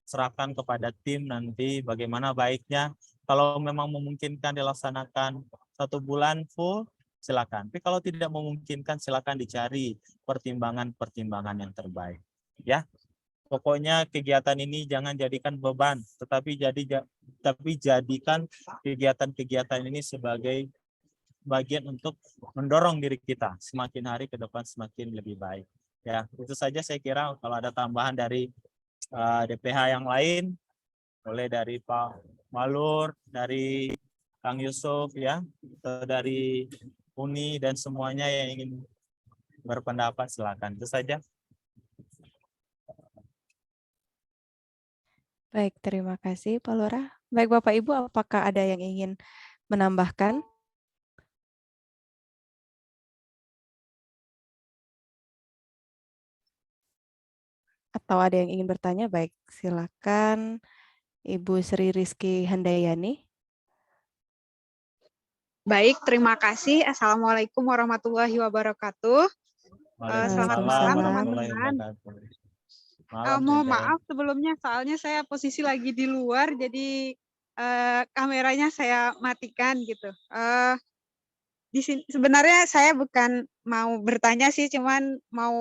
serahkan kepada tim nanti bagaimana baiknya. Kalau memang memungkinkan dilaksanakan 1 bulan full, silakan. Tapi kalau tidak memungkinkan, silakan dicari pertimbangan-pertimbangan yang terbaik. Ya, pokoknya kegiatan ini jangan jadikan beban, tetapi jadikan kegiatan-kegiatan ini sebagai bagian untuk mendorong diri kita semakin hari ke depan semakin lebih baik. Ya, itu saja saya kira. Kalau ada tambahan dari DPH yang lain, boleh dari Pak Malur, dari Kang Yusuf ya, atau dari Uni dan semuanya yang ingin berpendapat silakan. Itu saja. Baik, terima kasih Pak Lurah. Baik Bapak Ibu, apakah ada yang ingin menambahkan? Atau ada yang ingin bertanya? Baik, silakan Ibu Sri Rizky Handayani. Baik, terima kasih. Assalamualaikum warahmatullahi wabarakatuh. Selamat malam teman-teman. Mohon maaf sebelumnya, soalnya saya posisi lagi di luar, jadi kameranya saya matikan gitu. Di sini sebenarnya saya bukan mau bertanya sih, cuman mau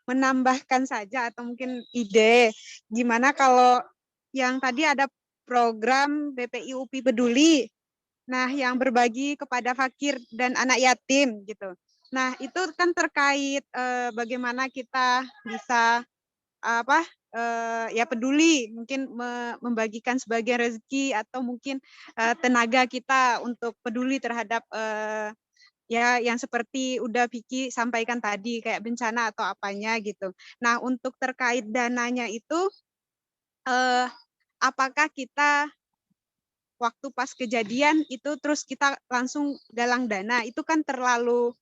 menambahkan saja atau mungkin ide gimana kalau yang tadi ada program BPI UPI Peduli. Nah, yang berbagi kepada fakir dan anak yatim gitu. Nah, itu kan terkait bagaimana kita bisa ya peduli, mungkin membagikan sebagian rezeki atau mungkin tenaga kita untuk peduli terhadap ya yang seperti udah Vicky sampaikan tadi kayak bencana atau apanya gitu. Nah, untuk terkait dananya itu apakah kita waktu pas kejadian itu terus kita langsung galang dana, itu kan terlalu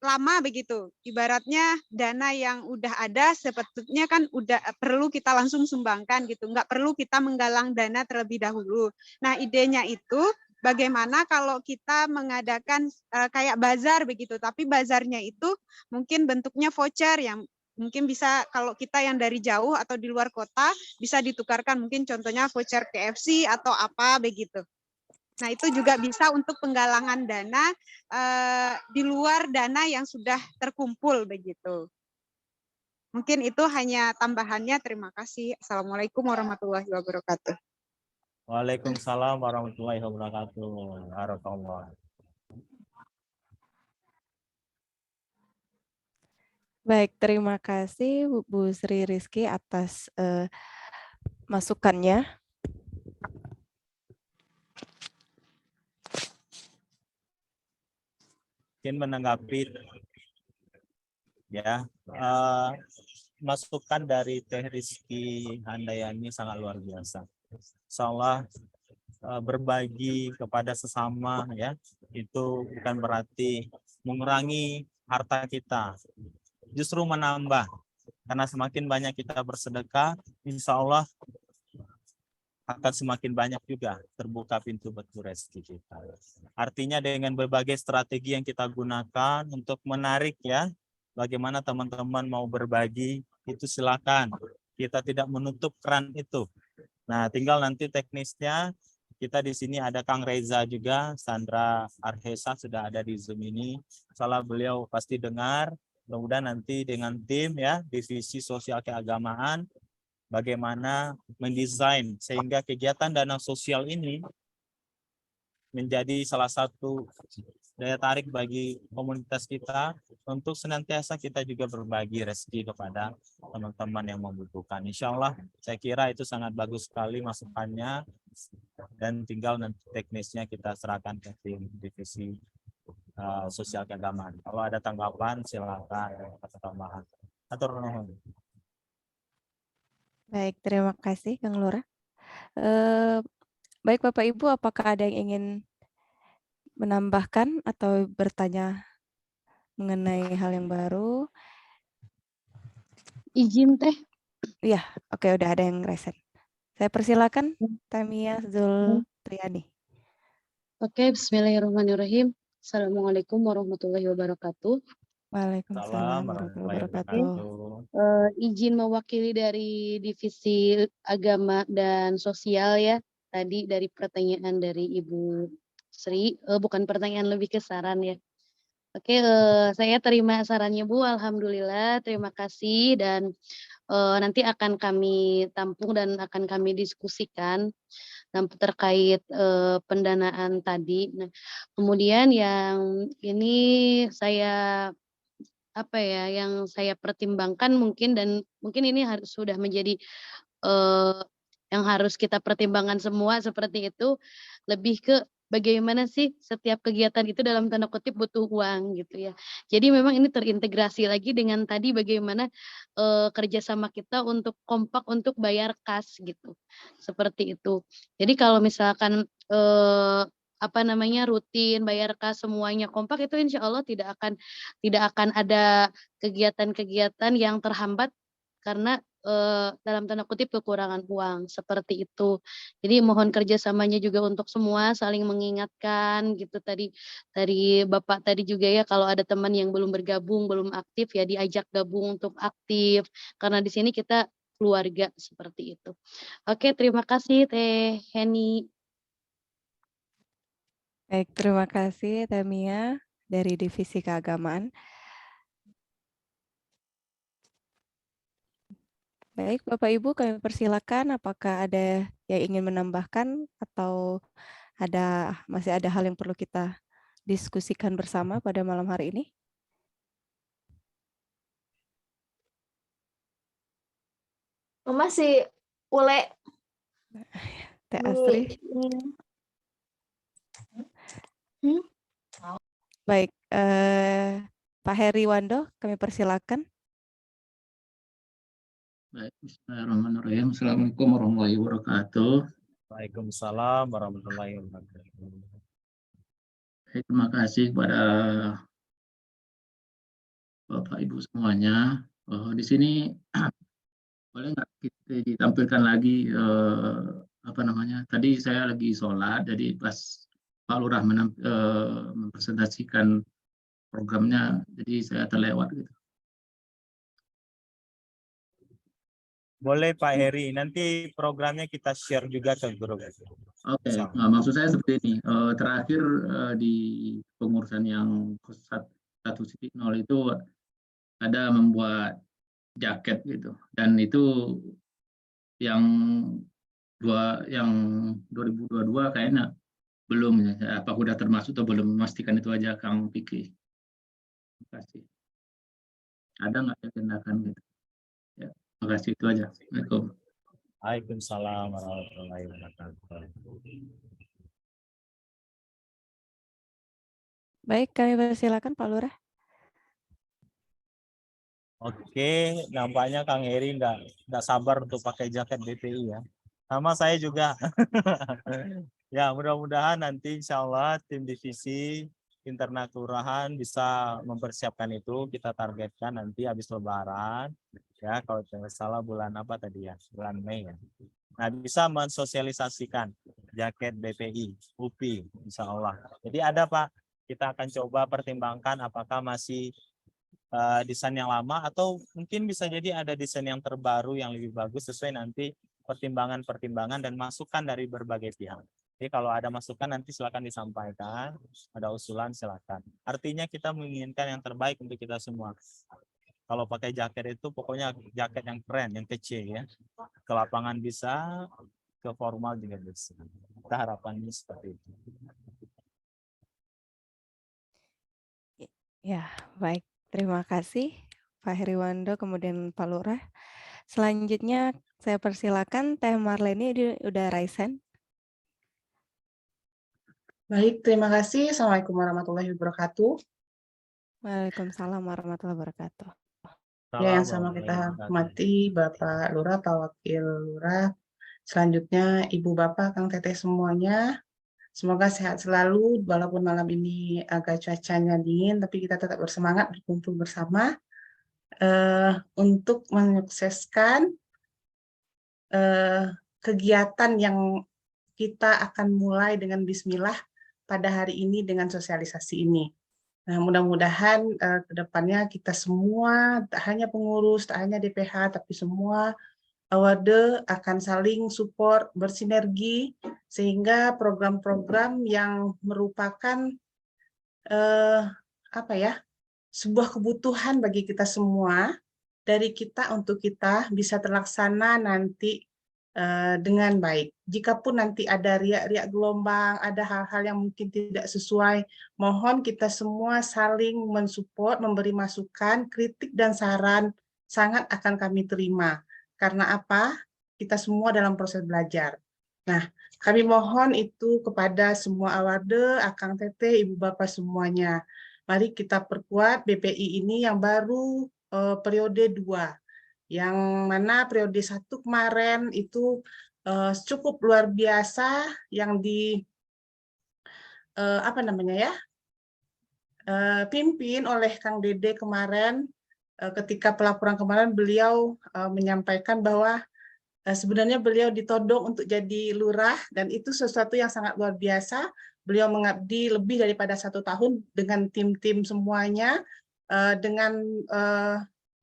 lama begitu. Ibaratnya dana yang udah ada sebetulnya kan udah perlu kita langsung sumbangkan gitu, nggak perlu kita menggalang dana terlebih dahulu. Nah, idenya itu bagaimana kalau kita mengadakan kayak bazar begitu, tapi bazarnya itu mungkin bentuknya voucher yang mungkin bisa kalau kita yang dari jauh atau di luar kota bisa ditukarkan, mungkin contohnya voucher KFC atau apa begitu. Nah, itu juga bisa untuk penggalangan dana di luar dana yang sudah terkumpul begitu. Mungkin itu hanya tambahannya. Terima kasih. Assalamualaikum warahmatullahi wabarakatuh. Waalaikumsalam warahmatullahi wabarakatuh. Barakallah. Baik, terima kasih Bu Sri Rizky atas masukannya. Mungkin menanggapi ya masukan dari Teh Rizky Handayani sangat luar biasa. Insyaallah berbagi kepada sesama ya itu bukan berarti mengurangi harta kita, justru menambah, karena semakin banyak kita bersedekah, insya Allah akan semakin banyak juga terbuka pintu-pintu rezeki kita. Artinya dengan berbagai strategi yang kita gunakan untuk menarik ya, bagaimana teman-teman mau berbagi, itu silakan. Kita tidak menutup keran itu. Nah, tinggal nanti teknisnya, kita di sini ada Kang Reza juga, Sandra Arhesa sudah ada di Zoom ini. Salah beliau pasti dengar. Mudah-mudahan nanti dengan tim ya, divisi sosial keagamaan, bagaimana mendesain sehingga kegiatan dana sosial ini menjadi salah satu daya tarik bagi komunitas kita untuk senantiasa kita juga berbagi rezeki kepada teman-teman yang membutuhkan. Insya Allah saya kira itu sangat bagus sekali masukannya, dan tinggal nanti teknisnya kita serahkan ke tim divisi sosial keagamaan. Kalau ada tanggapan silakan atau tambahan. Atur nuhun. Baik, terima kasih Kang Lurah. Baik Bapak Ibu, apakah ada yang ingin menambahkan atau bertanya mengenai hal yang baru? Izin teh. Iya, oke udah ada yang resen. Saya persilakan Tamia Zultriani. Oke, bismillahirrahmanirrahim. Assalamualaikum warahmatullahi wabarakatuh. Waalaikumsalam warahmatullahi wabarakatuh. Izin mewakili dari Divisi Agama dan Sosial ya. Tadi dari pertanyaan dari Ibu Sri, bukan pertanyaan, lebih ke saran ya. Oke, saya terima sarannya Bu, alhamdulillah, terima kasih, dan nanti akan kami tampung dan akan kami diskusikan terkait pendanaan tadi. Nah, kemudian yang ini saya yang saya pertimbangkan mungkin, dan mungkin ini harus sudah menjadi yang harus kita pertimbangkan semua seperti itu, lebih ke bagaimana sih setiap kegiatan itu dalam tanda kutip butuh uang gitu ya. Jadi memang ini terintegrasi lagi dengan tadi bagaimana kerjasama kita untuk kompak untuk bayar kas gitu, seperti itu. Jadi kalau misalkan rutin bayar kas semuanya kompak, itu insya Allah tidak akan ada kegiatan-kegiatan yang terhambat karena dalam tanda kutip kekurangan uang, seperti itu. Jadi mohon kerjasamanya juga untuk semua, saling mengingatkan gitu. Tadi Bapak tadi juga ya, kalau ada teman yang belum bergabung, belum aktif ya diajak gabung untuk aktif, karena di sini kita keluarga, seperti itu. Oke, terima kasih Teh Heni. Baik, terima kasih Tamia dari Divisi Keagamaan. Baik, Bapak Ibu, kami persilakan apakah ada yang ingin menambahkan atau masih ada hal yang perlu kita diskusikan bersama pada malam hari ini? Masih Ule. Teh Asri. Baik, Pak Heri Wando, kami persilakan. Baik, bismillahirrahmanirrahim. Assalamualaikum warahmatullahi wabarakatuh. Waalaikumsalam warahmatullahi wabarakatuh. Terima kasih kepada Bapak Ibu semuanya. Di sini boleh nggak kita ditampilkan lagi tadi saya lagi sholat, jadi pas Pak Lurah mempresentasikan programnya, jadi saya terlewat gitu. Boleh Pak Heri, nanti programnya kita share juga ke grup. Oke, nah, maksud saya seperti ini. Terakhir di pengurusan yang 1.0 itu ada membuat jaket gitu, dan itu yang 2022 kayaknya belum ya. Apa udah termasuk atau belum, memastikan itu aja Kang Piki. Terima kasih. Ada nggak yang tindakan gitu? Ya, terima kasih, itu aja. Assalamualaikum. Waalaikumsalam warahmatullahi wabarakatuh. Baik, kami persilakan Pak Lurah. Oke, nampaknya Kang Heri nggak sabar untuk pakai jaket BPI ya. Sama saya juga. Ya, mudah-mudahan nanti insya Allah tim divisi internal kelurahan bisa mempersiapkan itu. Kita targetkan nanti habis Lebaran. Ya, kalau tidak salah bulan apa tadi ya? Bulan Mei ya. Nah, bisa mensosialisasikan jaket BPI, UPI, insya Allah. Jadi ada Pak, kita akan coba pertimbangkan apakah masih desain yang lama atau mungkin bisa jadi ada desain yang terbaru yang lebih bagus sesuai nanti pertimbangan-pertimbangan dan masukan dari berbagai pihak. Jadi kalau ada masukan nanti silakan disampaikan, ada usulan silakan. Artinya kita menginginkan yang terbaik untuk kita semua. Kalau pakai jaket itu pokoknya jaket yang keren, yang kecil ya. Ke lapangan bisa, ke formal juga bisa. Kita harapannya seperti itu. Ya, baik. Terima kasih Pak Heriwando, kemudian Pak Lurah. Selanjutnya saya persilakan Teh Marleni, udah raise hand. Baik, terima kasih. Assalamualaikum warahmatullahi wabarakatuh. Waalaikumsalam warahmatullahi wabarakatuh. Ya, yang sama kita hormati Bapak Lurah, Pak Wakil Lurah. Selanjutnya Ibu Bapak, Kang Teteh semuanya. Semoga sehat selalu, walaupun malam ini agak cuacanya dingin, tapi kita tetap bersemangat berkumpul bersama. untuk menyukseskan kegiatan yang kita akan mulai dengan bismillah pada hari ini dengan sosialisasi ini. Nah, mudah-mudahan ke depannya kita semua, tak hanya pengurus, tak hanya DPH, tapi semua awade akan saling support, bersinergi, sehingga program-program yang merupakan sebuah kebutuhan bagi kita semua, dari kita untuk kita bisa terlaksana nanti dengan baik. Jikapun nanti ada riak-riak gelombang, ada hal-hal yang mungkin tidak sesuai, mohon kita semua saling mensupport, memberi masukan, kritik dan saran sangat akan kami terima. Karena apa? Kita semua dalam proses belajar. Nah, kami mohon itu kepada semua awade, Akang Teteh, Ibu Bapak semuanya. Mari kita perkuat BPI ini yang baru periode 2. Yang mana periode 1 kemarin itu cukup luar biasa yang pimpin oleh Kang Dede kemarin. Ketika pelaporan kemarin beliau menyampaikan bahwa sebenarnya beliau ditodong untuk jadi lurah, dan itu sesuatu yang sangat luar biasa. Beliau mengabdi lebih daripada 1 tahun dengan tim-tim semuanya, dengan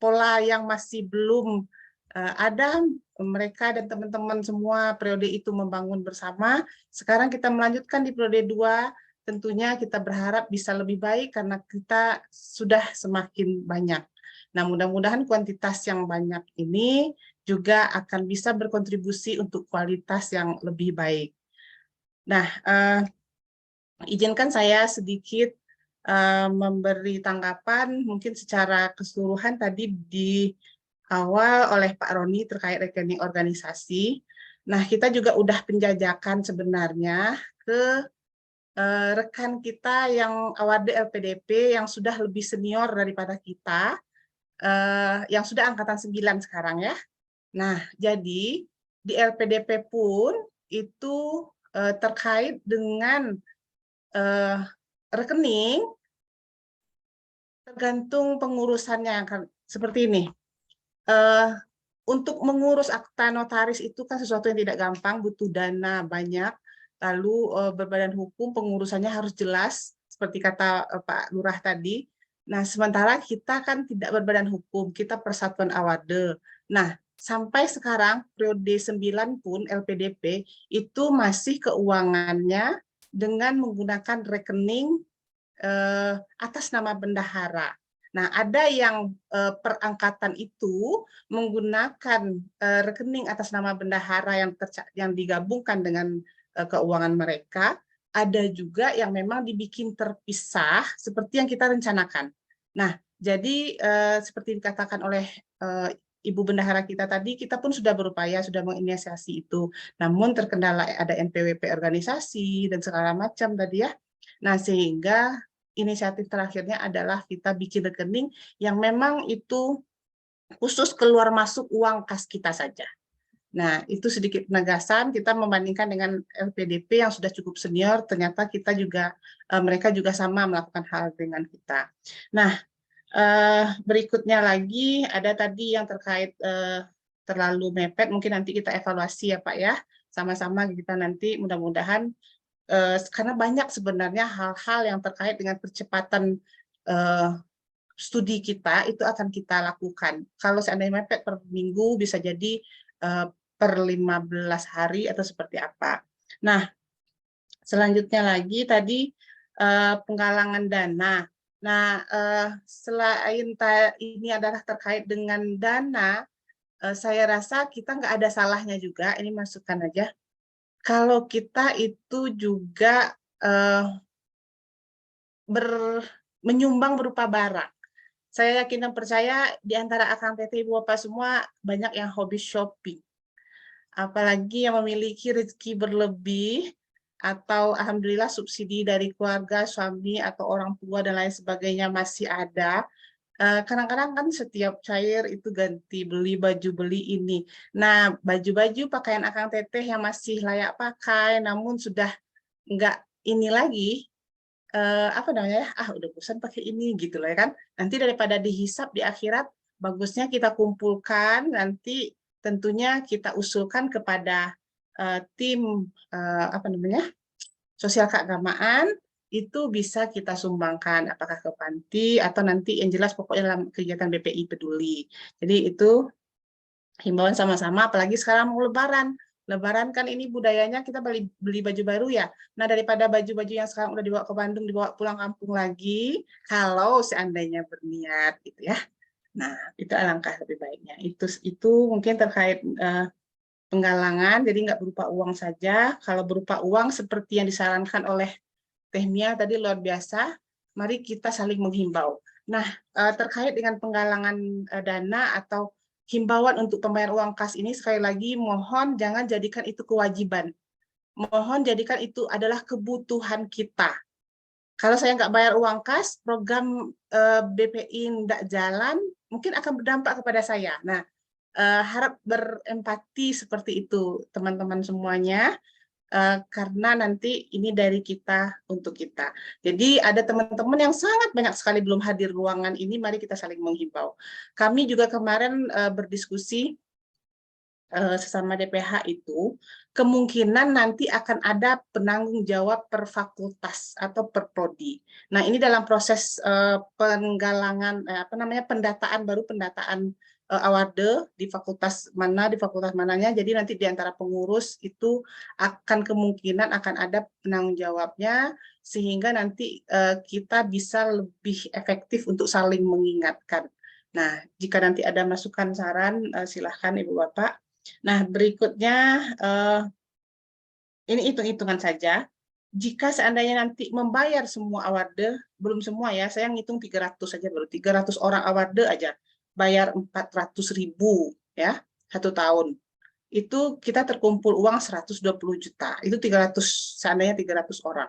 pola yang masih belum ada, mereka dan teman-teman semua periode itu membangun bersama. Sekarang kita melanjutkan di periode 2, tentunya kita berharap bisa lebih baik karena kita sudah semakin banyak. Nah, mudah-mudahan kuantitas yang banyak ini juga akan bisa berkontribusi untuk kualitas yang lebih baik. Nah, izinkan saya sedikit memberi tanggapan mungkin secara keseluruhan tadi di awal oleh Pak Roni terkait rekening organisasi. Nah, kita juga udah penjajakan sebenarnya ke rekan kita yang awade LPDP yang sudah lebih senior daripada kita, yang sudah angkatan 9 sekarang ya. Nah, jadi di LPDP pun itu terkait dengan rekening, tergantung pengurusannya seperti ini. Untuk mengurus akta notaris itu kan sesuatu yang tidak gampang, butuh dana banyak, lalu berbadan hukum pengurusannya harus jelas, seperti kata Pak Lurah tadi. Nah, sementara kita kan tidak berbadan hukum, kita persatuan awade. Nah, sampai sekarang periode 9 pun LPDP itu masih keuangannya dengan menggunakan rekening atas nama bendahara. Nah, ada yang perangkatan itu menggunakan rekening atas nama bendahara yang digabungkan dengan keuangan mereka. Ada juga yang memang dibikin terpisah seperti yang kita rencanakan. Nah, jadi seperti dikatakan oleh Ibu Bendahara kita tadi, kita pun sudah berupaya, sudah menginisiasi itu. Namun terkendala ada NPWP organisasi dan segala macam tadi ya. Nah, sehingga inisiatif terakhirnya adalah kita bikin rekening yang memang itu khusus keluar masuk uang kas kita saja. Nah, itu sedikit penegasan kita membandingkan dengan LPDP yang sudah cukup senior, ternyata kita juga mereka juga sama melakukan hal dengan kita. Nah, berikutnya lagi ada tadi yang terkait terlalu mepet, mungkin nanti kita evaluasi ya Pak ya, sama-sama kita nanti mudah-mudahan karena banyak sebenarnya hal-hal yang terkait dengan percepatan studi kita itu akan kita lakukan. Kalau seandainya mepet per minggu bisa jadi per 15 hari atau seperti apa. Nah, selanjutnya lagi tadi penggalangan dana. Nah, selain ini adalah terkait dengan dana, saya rasa kita nggak ada salahnya juga, ini masukkan aja, kalau kita itu juga menyumbang berupa barang. Saya yakin dan percaya di antara Akang Teteh Ibu Bapak semua banyak yang hobi shopping. Apalagi yang memiliki rezeki berlebih, atau alhamdulillah subsidi dari keluarga, suami, atau orang tua, dan lain sebagainya masih ada. Kadang-kadang kan setiap cair itu ganti, beli baju, beli ini. Nah, baju-baju pakaian Akang Teteh yang masih layak pakai, namun sudah enggak ini lagi, udah bosan pakai ini, gitu lah kan. Nanti daripada dihisap di akhirat, bagusnya kita kumpulkan, nanti tentunya kita usulkan kepada tim sosial keagamaan, itu bisa kita sumbangkan apakah ke panti atau nanti yang jelas pokoknya dalam kegiatan BPI Peduli. Jadi itu himbauan sama-sama, apalagi sekarang mau Lebaran. Lebaran kan ini budayanya kita beli baju baru ya. Nah, daripada baju-baju yang sekarang udah dibawa ke Bandung, dibawa pulang kampung lagi, kalau seandainya berniat gitu ya. Nah, itu alangkah lebih baiknya. Itu mungkin terkait penggalangan, jadi nggak berupa uang saja. Kalau berupa uang seperti yang disarankan oleh Teh Mia tadi luar biasa, mari kita saling menghimbau. Nah, terkait dengan penggalangan dana atau himbauan untuk pembayaran uang kas ini, sekali lagi mohon jangan jadikan itu kewajiban. Mohon jadikan itu adalah kebutuhan kita. Kalau saya nggak bayar uang kas, program BPI nggak jalan, mungkin akan berdampak kepada saya. Nah, harap berempati seperti itu, teman-teman semuanya. Karena nanti ini dari kita untuk kita. Jadi ada teman-teman yang sangat banyak sekali belum hadir ruangan ini, mari kita saling menghimbau. Kami juga kemarin berdiskusi sesama DPH itu, kemungkinan nanti akan ada penanggung jawab per fakultas atau per prodi. Nah, ini dalam proses penggalangan pendataan award di fakultas mananya, jadi nanti di antara pengurus itu akan kemungkinan akan ada penanggung jawabnya, sehingga nanti kita bisa lebih efektif untuk saling mengingatkan. Nah, jika nanti ada masukan saran, silahkan Ibu Bapak. Nah, berikutnya ini hitung-hitungan saja. Jika seandainya nanti membayar semua award, belum semua ya, saya ngitung 300 saja, baru 300 orang award aja, bayar 400.000 ya, 1 tahun. Itu kita terkumpul uang 120 juta. Itu 300, seandainya 300 orang.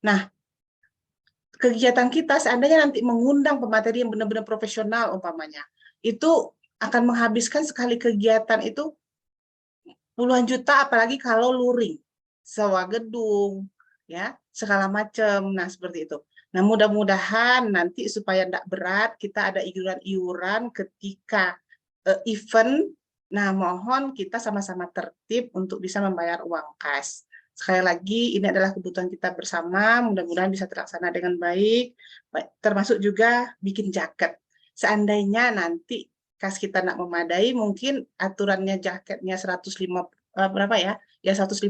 Nah, kegiatan kita seandainya nanti mengundang pemateri yang benar-benar profesional umpamanya, itu akan menghabiskan sekali kegiatan itu puluhan juta, apalagi kalau luring, sewa gedung, ya, segala macam. Nah, seperti itu. Nah, mudah-mudahan nanti supaya tidak berat, kita ada iuran-iuran ketika event. Nah, mohon kita sama-sama tertib untuk bisa membayar uang kas. Sekali lagi, ini adalah kebutuhan kita bersama, mudah-mudahan bisa terlaksana dengan baik, termasuk juga bikin jaket. Seandainya nanti kas kita nak memadai, mungkin aturannya jaketnya 150, berapa ya? Ya 150,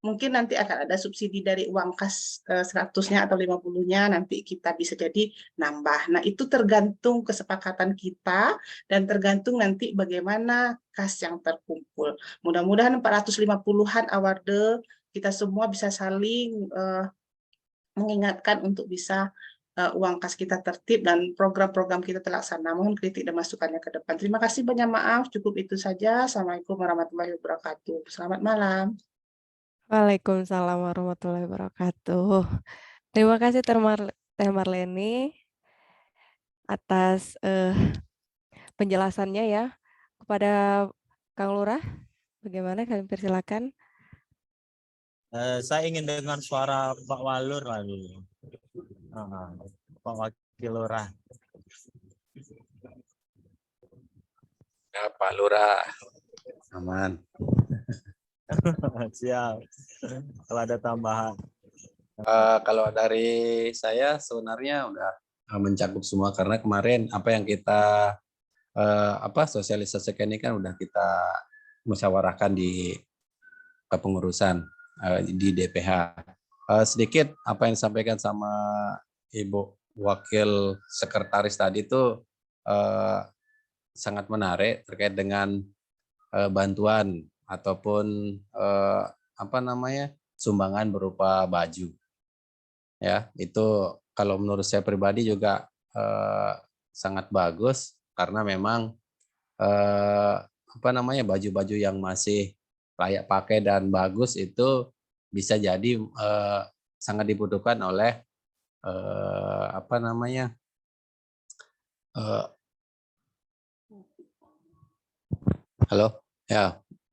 mungkin nanti akan ada subsidi dari uang kas 100-nya atau 50-nya, nanti kita bisa jadi nambah. Nah, itu tergantung kesepakatan kita dan tergantung nanti bagaimana kas yang terkumpul. Mudah-mudahan 450-an award kita semua bisa saling mengingatkan untuk bisa uang kas kita tertib dan program-program kita terlaksana. Mohon kritik dan masukannya ke depan. Terima kasih, banyak maaf. Cukup itu saja. Assalamualaikum warahmatullahi wabarakatuh. Selamat malam. Waalaikumsalam warahmatullahi wabarakatuh. Terima kasih Teh Marleni atas penjelasannya ya. Kepada Kang Lurah, bagaimana kalian persilakan? Saya ingin dengan suara Pak Walur lalu. Pak Wakil Lurah. Ya, Pak Lurah. Aman. Siap. Kalau ada tambahan. Kalau dari saya sebenarnya udah mencakup semua, karena kemarin apa yang kita sosialisasikan ini kan udah kita musyawarahkan di kepengurusan di DPH. Sedikit apa yang disampaikan sama Ibu Wakil Sekretaris tadi itu sangat menarik terkait dengan bantuan ataupun sumbangan berupa baju. Ya, itu kalau menurut saya pribadi juga sangat bagus, karena memang baju-baju yang masih layak pakai dan bagus itu bisa jadi sangat dibutuhkan oleh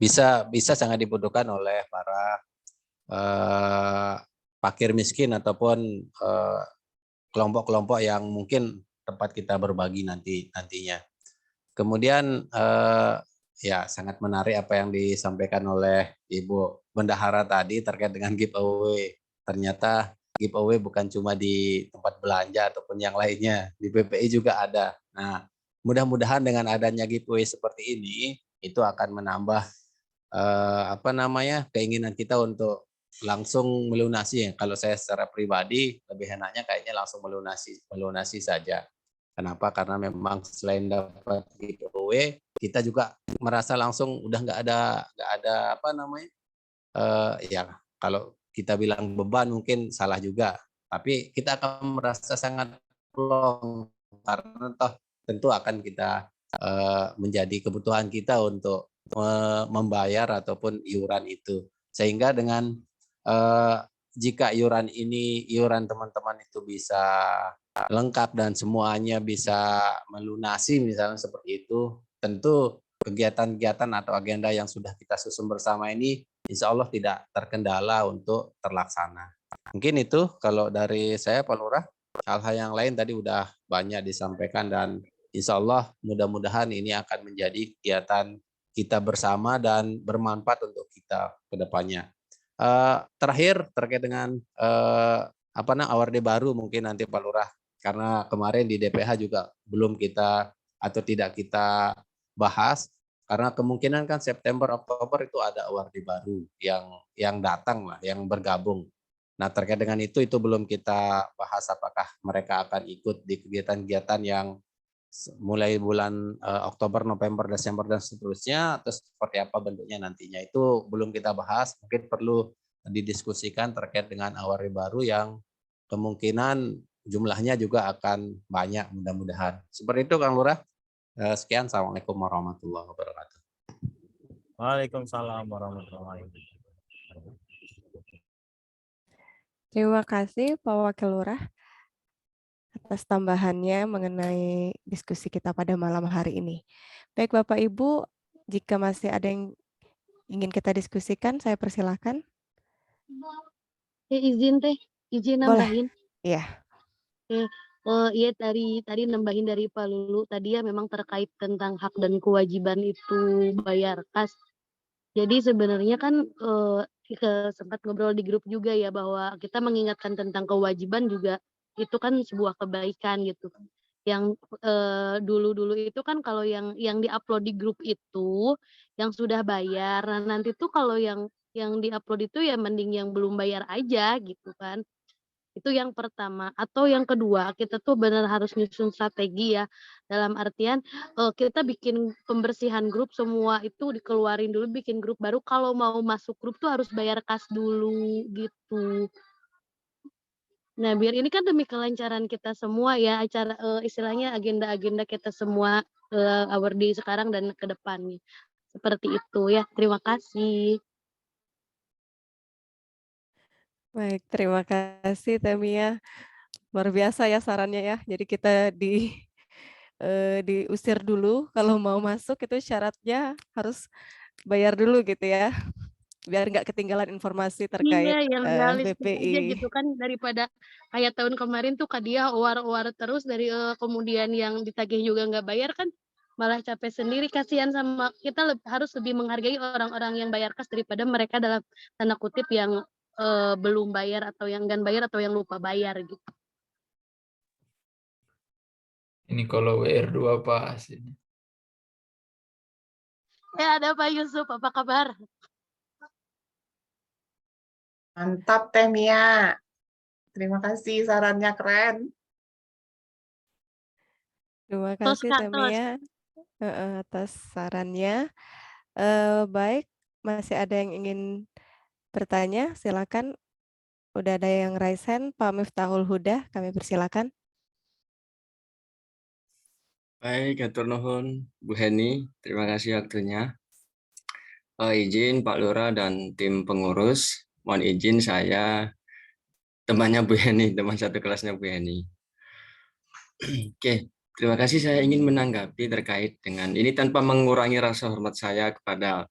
bisa sangat dibutuhkan oleh para fakir miskin ataupun kelompok-kelompok yang mungkin tempat kita berbagi nantinya. Kemudian ya sangat menarik apa yang disampaikan oleh Ibu Bendahara tadi terkait dengan giveaway. Ternyata giveaway bukan cuma di tempat belanja ataupun yang lainnya, di BPI juga ada. Nah, mudah-mudahan dengan adanya giveaway seperti ini itu akan menambah keinginan kita untuk langsung melunasi. Kalau saya secara pribadi lebih enaknya kayaknya langsung melunasi saja. Kenapa? Karena memang selain dapat giveaway, kita juga merasa langsung udah nggak ada ya kalau kita bilang beban mungkin salah juga, tapi kita akan merasa sangat plong karena toh tentu akan kita menjadi kebutuhan kita untuk membayar ataupun iuran itu. Sehingga dengan jika iuran teman-teman itu bisa lengkap dan semuanya bisa melunasi misalnya seperti itu, tentu kegiatan-kegiatan atau agenda yang sudah kita susun bersama ini insya Allah tidak terkendala untuk terlaksana. Mungkin itu kalau dari saya Pak Lurah. Hal-hal yang lain tadi udah banyak disampaikan dan insya Allah mudah-mudahan ini akan menjadi kegiatan kita bersama dan bermanfaat untuk kita ke depannya. Terakhir terkait dengan award baru mungkin nanti Pak Lurah, karena kemarin di DPH juga belum kita atau tidak kita bahas, karena kemungkinan kan September Oktober itu ada award baru yang datang lah, yang bergabung. Nah, terkait dengan itu belum kita bahas apakah mereka akan ikut di kegiatan-kegiatan yang mulai bulan Oktober, November, Desember, dan seterusnya, atau seperti apa bentuknya nantinya. Itu belum kita bahas, mungkin perlu didiskusikan terkait dengan award baru yang kemungkinan jumlahnya juga akan banyak mudah-mudahan. Seperti itu Kang Lurah. Sekian, Assalamualaikum warahmatullahi wabarakatuh. Waalaikumsalam warahmatullahi wabarakatuh. Terima kasih Pak Wakil Lurah atas tambahannya mengenai diskusi kita pada malam hari ini. Baik Bapak Ibu, jika masih ada yang ingin kita diskusikan, saya persilahkan. Izin nambahin. Iya. Iya tadi nambahin dari Pak Lulu tadi ya, memang terkait tentang hak dan kewajiban itu bayar kas. Jadi sebenarnya kan sempat ngobrol di grup juga ya, bahwa kita mengingatkan tentang kewajiban juga itu kan sebuah kebaikan gitu. Yang dulu-dulu itu kan kalau yang diupload di grup itu yang sudah bayar, nah nanti tuh kalau yang diupload itu ya mending yang belum bayar aja gitu kan. Itu yang pertama. Atau yang kedua, kita tuh benar harus nyusun strategi ya. Dalam artian kita bikin pembersihan grup, semua itu dikeluarin dulu, bikin grup baru. Kalau mau masuk grup tuh harus bayar kas dulu gitu. Nah, biar ini kan demi kelancaran kita semua ya, acara istilahnya agenda-agenda kita semua award sekarang dan ke depannya. Seperti itu ya. Terima kasih. Baik, terima kasih Temia. Luar biasa ya sarannya ya. Jadi kita diusir dulu kalau mau masuk itu syaratnya harus bayar dulu gitu ya. Biar nggak ketinggalan informasi terkait Iya, yang realistis aja BPI. gitu kan, daripada kayak tahun kemarin tuh dia war terus dari kemudian yang ditagih juga nggak bayar kan, malah capek sendiri. Kasihan sama kita, harus lebih menghargai orang-orang yang bayar kas daripada mereka dalam tanda kutip yang belum bayar atau yang enggan bayar atau yang lupa bayar gitu. Ini kalau WR2 apa hasilnya? Ada Pak Yusuf, apa kabar? Mantap Teh Mia. Terima kasih sarannya keren. Terima kasih Teh Mia atas sarannya. Baik, masih ada yang ingin bertanya? Silakan. Udah ada yang raise hand, Pak Miftahul Huda, kami persilakan. Baik, atur nuhun Bu Heni, terima kasih waktunya. Izin Pak Lurah dan tim pengurus, mohon izin saya temannya Bu Heni, teman satu kelasnya Bu Heni. Oke, terima kasih. Saya ingin menanggapi terkait dengan ini tanpa mengurangi rasa hormat saya kepada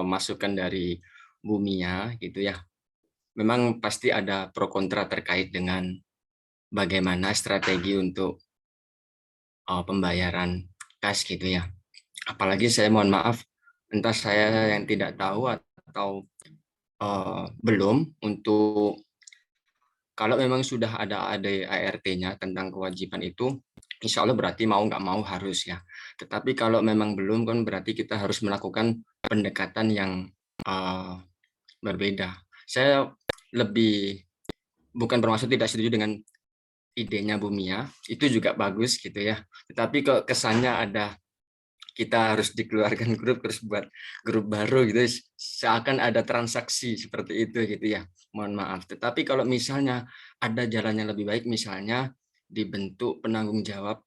masukan dari Bu Mia gitu ya. Memang pasti ada pro kontra terkait dengan bagaimana strategi untuk pembayaran tes gitu ya. Apalagi saya mohon maaf, entah saya yang tidak tahu atau belum untuk kalau memang sudah ada ART-nya tentang kewajiban itu, insya Allah berarti mau nggak mau harus ya. Tetapi kalau memang belum kan berarti kita harus melakukan pendekatan yang berbeda. Saya lebih bukan bermaksud tidak setuju dengan idenya Bu Mia, itu juga bagus gitu ya. Tetapi kok kesannya ada kita harus dikeluarkan grup terus buat grup baru gitu, seakan ada transaksi seperti itu gitu ya. Mohon maaf. Tetapi kalau misalnya ada jalannya lebih baik, misalnya dibentuk penanggung jawab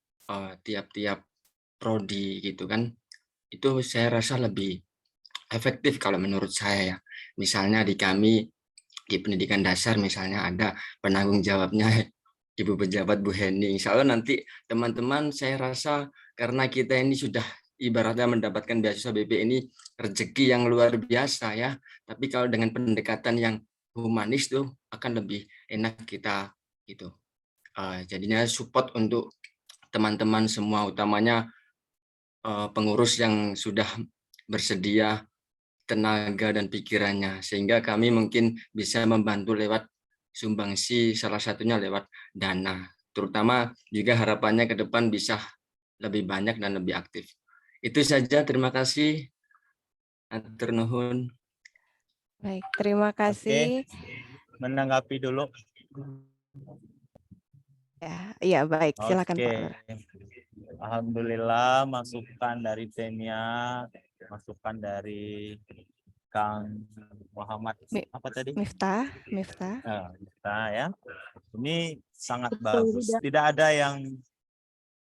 tiap-tiap prodi gitu kan, itu saya rasa lebih efektif kalau menurut saya ya. Misalnya di kami di pendidikan dasar misalnya ada penanggung jawabnya Ibu Pejabat Bu Heni. Insya Allah nanti teman-teman saya rasa karena kita ini sudah ibaratnya mendapatkan beasiswa BP ini rezeki yang luar biasa ya. Tapi kalau dengan pendekatan yang humanis tuh akan lebih enak kita gitu. Jadinya support untuk teman-teman semua, utamanya pengurus yang sudah bersedia tenaga dan pikirannya, sehingga kami mungkin bisa membantu lewat sumbangsi, salah satunya lewat dana. Terutama juga harapannya ke depan bisa lebih banyak dan lebih aktif. Itu saja, terima kasih. Atur nuhun. Baik, terima kasih. Menanggapi dulu. Ya, iya baik, silakan Pak Oke. Lurah. Alhamdulillah masukan dari Tenia, masukan dari Kang Muhammad apa tadi? Miftah. Miftah ya. Ini sangat Betul, bagus. Huda. Tidak ada yang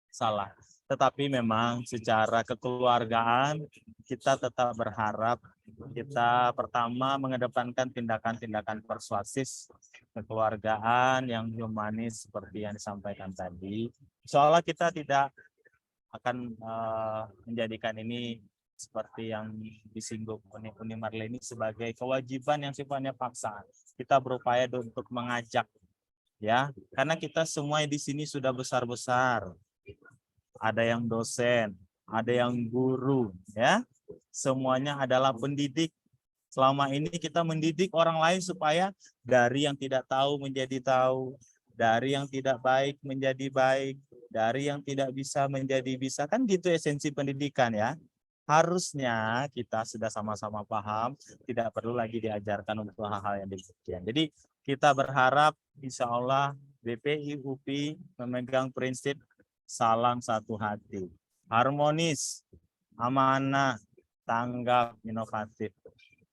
salah. Tetapi memang secara kekeluargaan kita tetap berharap kita pertama mengedepankan tindakan-tindakan persuasif kekeluargaan yang humanis seperti yang disampaikan tadi. Soalnya kita tidak akan menjadikan ini seperti yang disinggung Uni Marleni sebagai kewajiban yang sifatnya paksaan. Kita berupaya untuk mengajak ya, karena kita semua di sini sudah besar-besar. Ada yang dosen, ada yang guru ya. Semuanya adalah pendidik. Selama ini kita mendidik orang lain supaya dari yang tidak tahu menjadi tahu, dari yang tidak baik menjadi baik, dari yang tidak bisa menjadi bisa. Kan gitu esensi pendidikan ya. Harusnya kita sudah sama-sama paham, tidak perlu lagi diajarkan untuk hal-hal yang demikian. Jadi kita berharap insya Allah BPI UPI memegang prinsip salam satu hati, harmonis, amanah, tanggap, inovatif.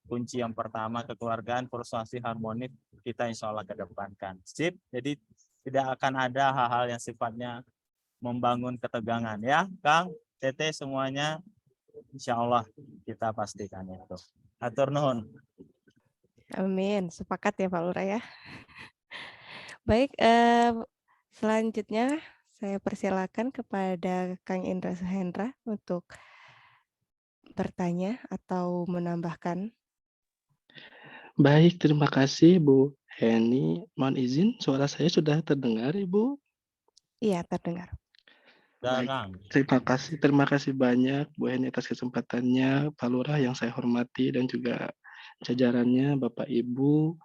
Kunci yang pertama kekeluargaan, persuasi, harmonis, kita insya Allah kedepankan. Sip, jadi tidak akan ada hal-hal yang sifatnya membangun ketegangan ya, Kang, Tete semuanya, insya Allah kita pastikan itu. Atur nuhun. Amin, sepakat ya Pak Lurah ya. Baik, selanjutnya saya persilakan kepada Kang Indra Suhendra untuk bertanya atau menambahkan. Baik, terima kasih Bu Heni. Mohon izin, suara saya sudah terdengar, Ibu? Iya, terdengar. Baik, terima kasih banyak Bu Heni atas kesempatannya, Pak Lurah yang saya hormati dan juga jajarannya, Bapak Ibu,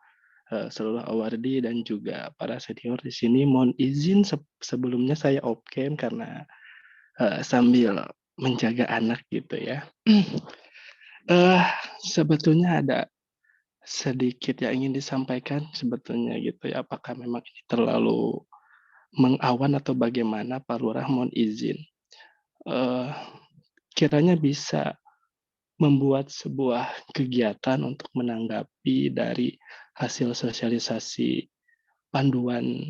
seluruh awardi dan juga para senior di sini. Mohon izin sebelumnya saya off cam karena sambil menjaga anak gitu ya. Sebetulnya ada sedikit yang ingin disampaikan sebetulnya gitu ya. Apakah memang ini terlalu mengawan atau bagaimana, Pak Lurah, mohon izin. Kiranya bisa membuat sebuah kegiatan untuk menanggapi dari hasil sosialisasi panduan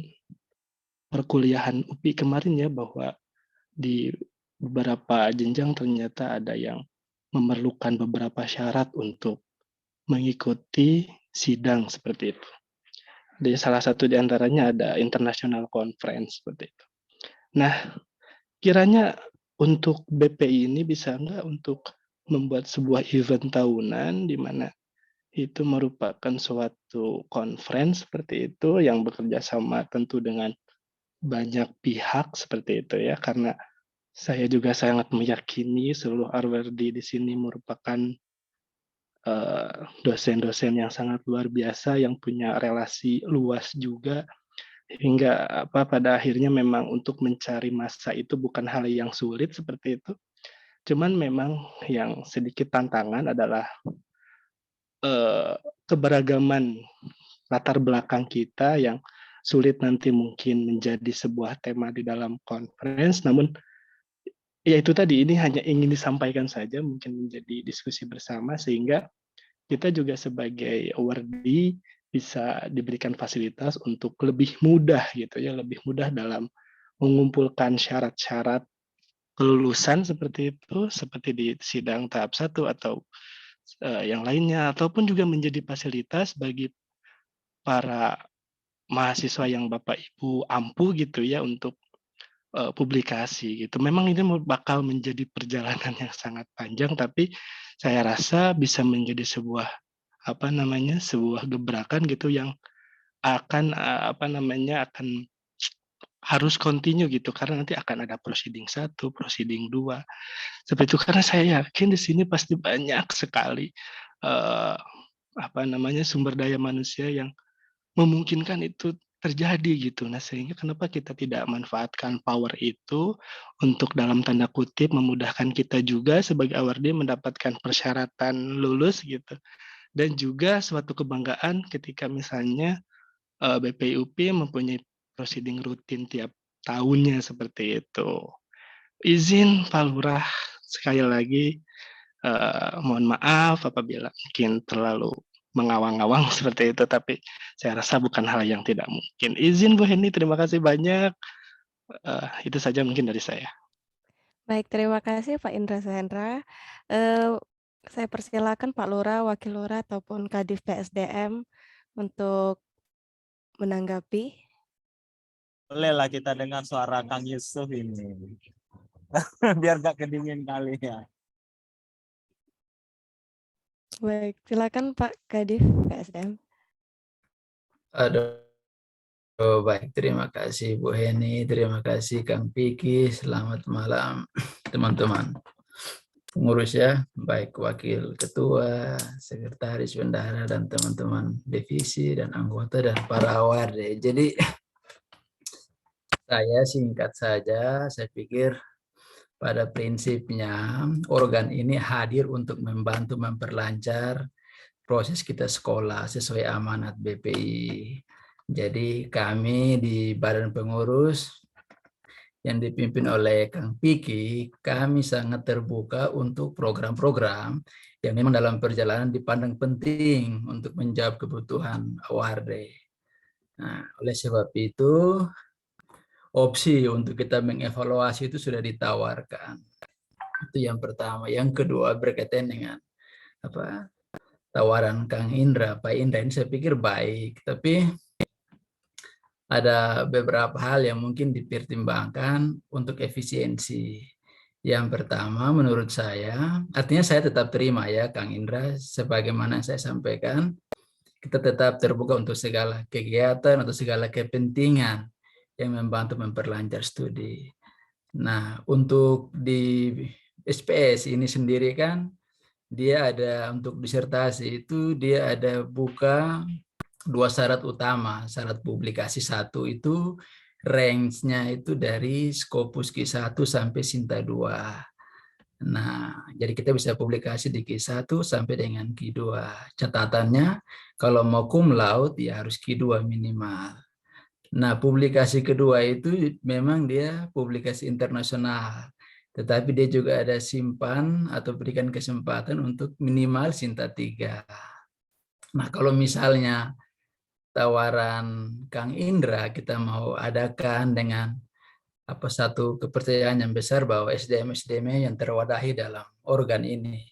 perkuliahan UPI kemarin ya, bahwa di beberapa jenjang ternyata ada yang memerlukan beberapa syarat untuk mengikuti sidang seperti itu. Di salah satu di antaranya ada international conference seperti itu. Nah, kiranya untuk BPI ini bisa nggak untuk membuat sebuah event tahunan di mana itu merupakan suatu conference seperti itu yang bekerja sama tentu dengan banyak pihak seperti itu ya, karena Saya juga sangat meyakini seluruh Arwerdi di sini merupakan dosen-dosen yang sangat luar biasa yang punya relasi luas juga hingga pada akhirnya memang untuk mencari massa itu bukan hal yang sulit seperti itu. Cuman memang yang sedikit tantangan adalah keberagaman latar belakang kita yang sulit nanti mungkin menjadi sebuah tema di dalam conference, namun ya itu tadi, ini hanya ingin disampaikan saja mungkin menjadi diskusi bersama sehingga kita juga sebagai awardee bisa diberikan fasilitas untuk lebih mudah gitu ya, lebih mudah dalam mengumpulkan syarat-syarat kelulusan seperti itu, seperti di sidang tahap 1 atau yang lainnya, ataupun juga menjadi fasilitas bagi para mahasiswa yang Bapak Ibu ampuh gitu ya untuk publikasi gitu. Memang ini bakal menjadi perjalanan yang sangat panjang, tapi saya rasa bisa menjadi sebuah sebuah gebrakan gitu yang akan akan harus continue gitu karena nanti akan ada proceeding 1, proceeding 2. Seperti itu karena saya yakin di sini pasti banyak sekali sumber daya manusia yang memungkinkan itu terjadi gitu. Nah, sehingga kenapa kita tidak manfaatkan power itu untuk dalam tanda kutip memudahkan kita juga sebagai awardee mendapatkan persyaratan lulus gitu. Dan juga suatu kebanggaan ketika misalnya BPIUP mempunyai proceeding rutin tiap tahunnya seperti itu. Izin Pak Lurah sekali lagi mohon maaf apabila mungkin terlalu mengawang-awang seperti itu, tapi saya rasa bukan hal yang tidak mungkin. Izin Bu Heni, terima kasih banyak. Itu saja mungkin dari saya. Baik, terima kasih Pak Indra Sahendra. Saya persilakan Pak Lurah, Wakil Lurah ataupun Kadif PSDM untuk menanggapi. Bolehlah kita dengar suara Kang Yusuf ini. Biar gak kedingin kali ya. Baik, silakan Pak Kadif PSDM. Baik, terima kasih Bu Heni, terima kasih Kang Piki, selamat malam teman-teman pengurus ya, baik wakil ketua, sekretaris bendahara dan teman-teman divisi dan anggota dan para awardee. Jadi saya singkat saja, saya pikir pada prinsipnya organ ini hadir untuk membantu memperlancar proses kita sekolah sesuai amanat BPI. Jadi kami di Badan Pengurus yang dipimpin oleh Kang Piki, kami sangat terbuka untuk program-program yang memang dalam perjalanan dipandang penting untuk menjawab kebutuhan awardee. Nah, oleh sebab itu, opsi untuk kita mengevaluasi itu sudah ditawarkan. Itu yang pertama. Yang kedua berkaitan dengan tawaran Kang Indra, Pak Indra ini saya pikir baik, tapi ada beberapa hal yang mungkin dipertimbangkan untuk efisiensi. Yang pertama menurut saya, artinya saya tetap terima ya Kang Indra, sebagaimana saya sampaikan, kita tetap terbuka untuk segala kegiatan atau segala kepentingan yang membantu memperlancar studi. Nah, untuk di SPS ini sendiri kan, dia ada untuk disertasi itu dia ada buka 2 syarat utama. Syarat publikasi 1 itu range-nya itu dari Scopus Q1 sampai Sinta 2. Nah, jadi kita bisa publikasi di Q1 sampai dengan Q2. Catatannya kalau mau cum laude ya harus Q2 minimal. Nah, publikasi kedua itu memang dia publikasi internasional. Tetapi dia juga ada simpan atau berikan kesempatan untuk minimal Sinta 3. Nah, kalau misalnya tawaran Kang Indra kita mau adakan dengan satu kepercayaan yang besar bahwa SDM-SDM yang terwadahi dalam organ ini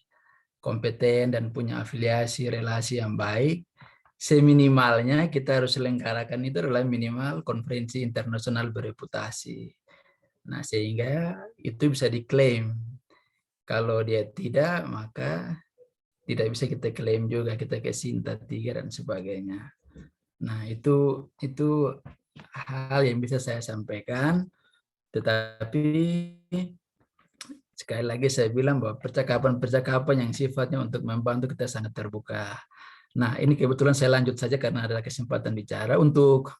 kompeten dan punya afiliasi relasi yang baik, seminimalnya kita harus selenggarakan itu adalah minimal konferensi internasional bereputasi. Nah, sehingga itu bisa diklaim. Kalau dia tidak, maka tidak bisa kita klaim juga kita ke Sinta 3 dan sebagainya. Nah, itu hal yang bisa saya sampaikan, tetapi sekali lagi saya bilang bahwa percakapan-percakapan yang sifatnya untuk membantu kita sangat terbuka. Nah, ini kebetulan saya lanjut saja karena ada kesempatan bicara. Untuk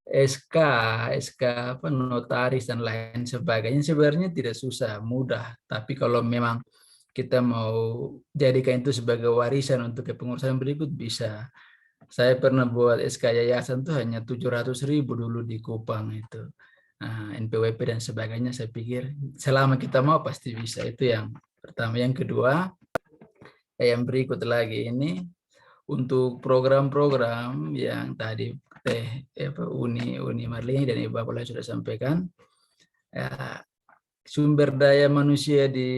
SK apa, notaris dan lain sebagainya sebenarnya tidak susah, mudah. Tapi kalau memang kita mau jadikan itu sebagai warisan untuk kepengurusan berikut bisa. Saya pernah buat SK yayasan tuh hanya 700.000 dulu di Kupang itu. Nah, NPWP dan sebagainya, saya pikir selama kita mau pasti bisa. Itu yang pertama. Yang kedua, yang berikut lagi ini untuk program-program yang tadi Uni Marlini dan Ibu Bapak sudah sampaikan, sumber daya manusia di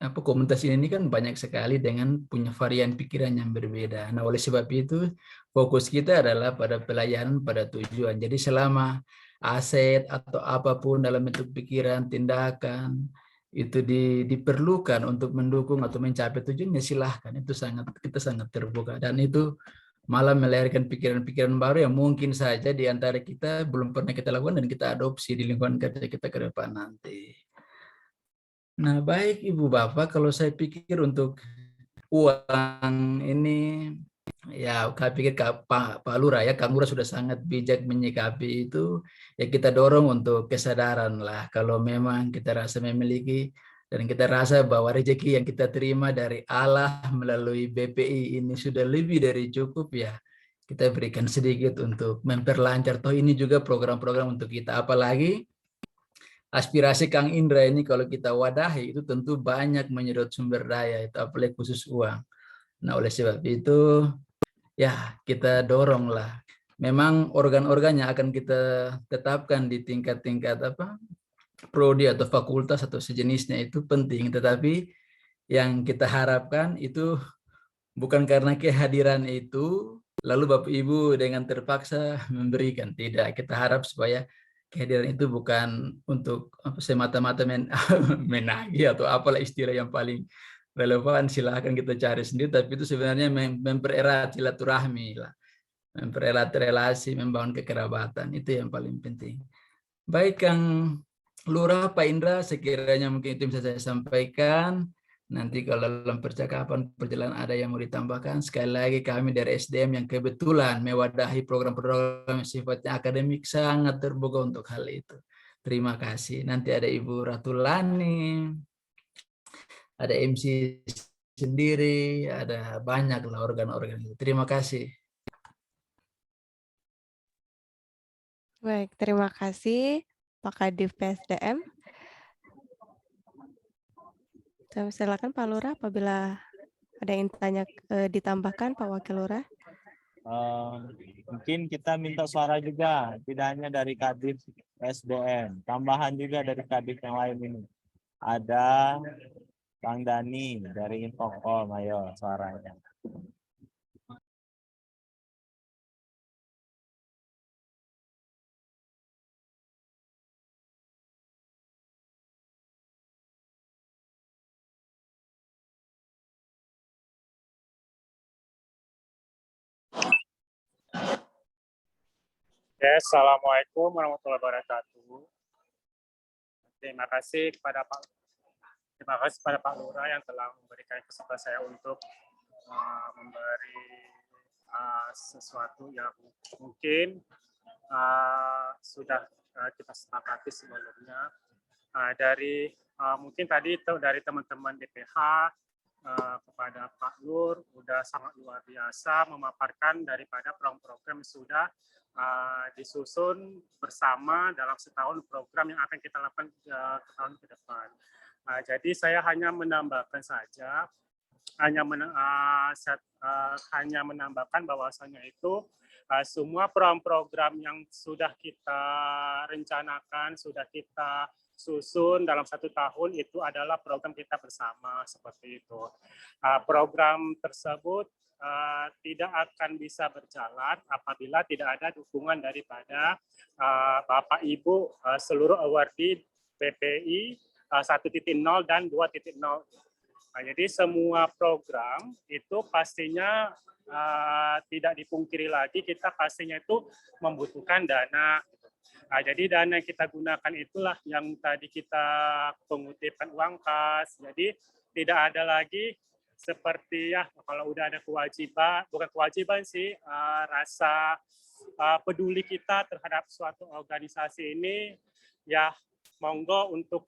komunitas ini kan banyak sekali dengan punya varian pikiran yang berbeda. Nah, oleh sebab itu fokus kita adalah pada pelayanan, pada tujuan. Jadi selama aset atau apapun dalam bentuk pikiran, tindakan itu diperlukan untuk mendukung atau mencapai tujuannya, silahkan. Itu kita sangat terbuka, dan itu malah melahirkan pikiran-pikiran baru yang mungkin saja di antara kita belum pernah kita lakukan dan kita adopsi di lingkungan kerja kita ke depan nanti. Nah, baik Ibu Bapak, kalau saya pikir untuk uang ini, ya saya pikir Pak Lurah ya, Kang Lurah sudah sangat bijak menyikapi itu. Ya kita dorong untuk kesadaran lah. Kalau memang kita rasa memiliki dan kita rasa bahwa rezeki yang kita terima dari Allah melalui BPI ini sudah lebih dari cukup, ya kita berikan sedikit untuk memperlancar. Toh ini juga program-program untuk kita, apalagi aspirasi Kang Indra ini kalau kita wadahi itu tentu banyak menyedot sumber daya, itu apalagi khusus uang. Nah, oleh sebab itu ya kita dorong lah. Memang organ-organ yang akan kita tetapkan di tingkat-tingkat prodi atau fakultas atau sejenisnya itu penting, tetapi yang kita harapkan itu bukan karena kehadiran itu lalu Bapak Ibu dengan terpaksa memberikan. Tidak, kita harap supaya kehadiran itu bukan untuk semata-mata menagih atau apalah istilah yang paling relevan, silahkan kita cari sendiri, tapi itu sebenarnya mempererat silaturahmi lah, mempererat relasi, membangun kekerabatan, itu yang paling penting. Baik Kang Lurah, Pak Indra, sekiranya mungkin itu bisa saya sampaikan. Nanti kalau dalam percakapan perjalanan ada yang mau ditambahkan, sekali lagi kami dari SDM yang kebetulan mewadahi program-program sifatnya akademik sangat terbuka untuk hal itu. Terima kasih. Nanti ada Ibu Ratulani, ada MC sendiri, ada banyak lah organ-organ itu. Terima kasih. Baik, terima kasih Pak Kadif PSDM. Silakan Pak Lurah apabila ada yang ditambahkan Pak Wakil Lurah. Mungkin kita minta suara juga, tidak hanya dari Kadif SDM, tambahan juga dari Kadif yang lain ini. Ada Bang Dani dari Infocom, ayo suaranya. Assalamualaikum warahmatullahi wabarakatuh. Terima kasih kepada Pak Lurah yang telah memberikan kesempatan saya untuk memberi sesuatu yang mungkin sudah kita sepakati sebelumnya. Dari mungkin tadi dari teman-teman DPH kepada Pak Nur udah sangat luar biasa memaparkan daripada program-program yang sudah disusun bersama dalam setahun program yang akan kita lakukan ke tahun ke depan. Jadi saya hanya menambahkan saja, hanya menambahkan bahwasanya itu semua program-program yang sudah kita rencanakan, sudah kita susun dalam 1 tahun itu adalah program kita bersama seperti itu. Program tersebut tidak akan bisa berjalan apabila tidak ada dukungan daripada Bapak Ibu seluruh awardee BPI 1.0 dan 2.0. Jadi semua program itu pastinya tidak dipungkiri lagi kita pastinya itu membutuhkan dana. Jadi dana yang kita gunakan itulah yang tadi kita pengutipan uang kas. Jadi tidak ada lagi seperti ya kalau udah ada kewajiban, bukan kewajiban sih, rasa peduli kita terhadap suatu organisasi ini, ya monggo untuk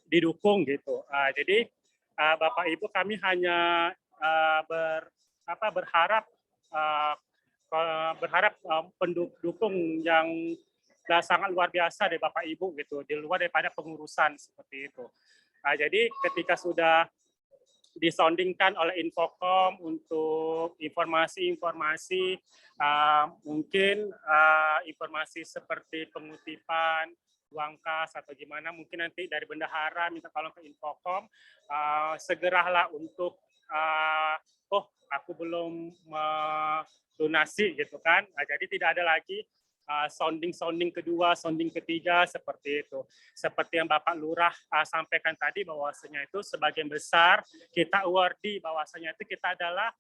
didukung gitu. Jadi Bapak Ibu kami hanya berharap pendukung yang sangat luar biasa dari Bapak Ibu gitu, di luar daripada pengurusan seperti itu. Jadi ketika sudah disondingkan oleh Infocom untuk informasi-informasi, mungkin informasi seperti pengutipan uang kas atau gimana, mungkin nanti dari bendahara minta tolong ke Infocom, segeralah untuk aku belum melunasi gitu kan. Jadi tidak ada lagi sounding kedua, sounding ketiga seperti itu. Seperti yang Bapak Lurah sampaikan tadi, bahwasanya itu sebagian besar kita awardee, bahwasanya itu kita adalah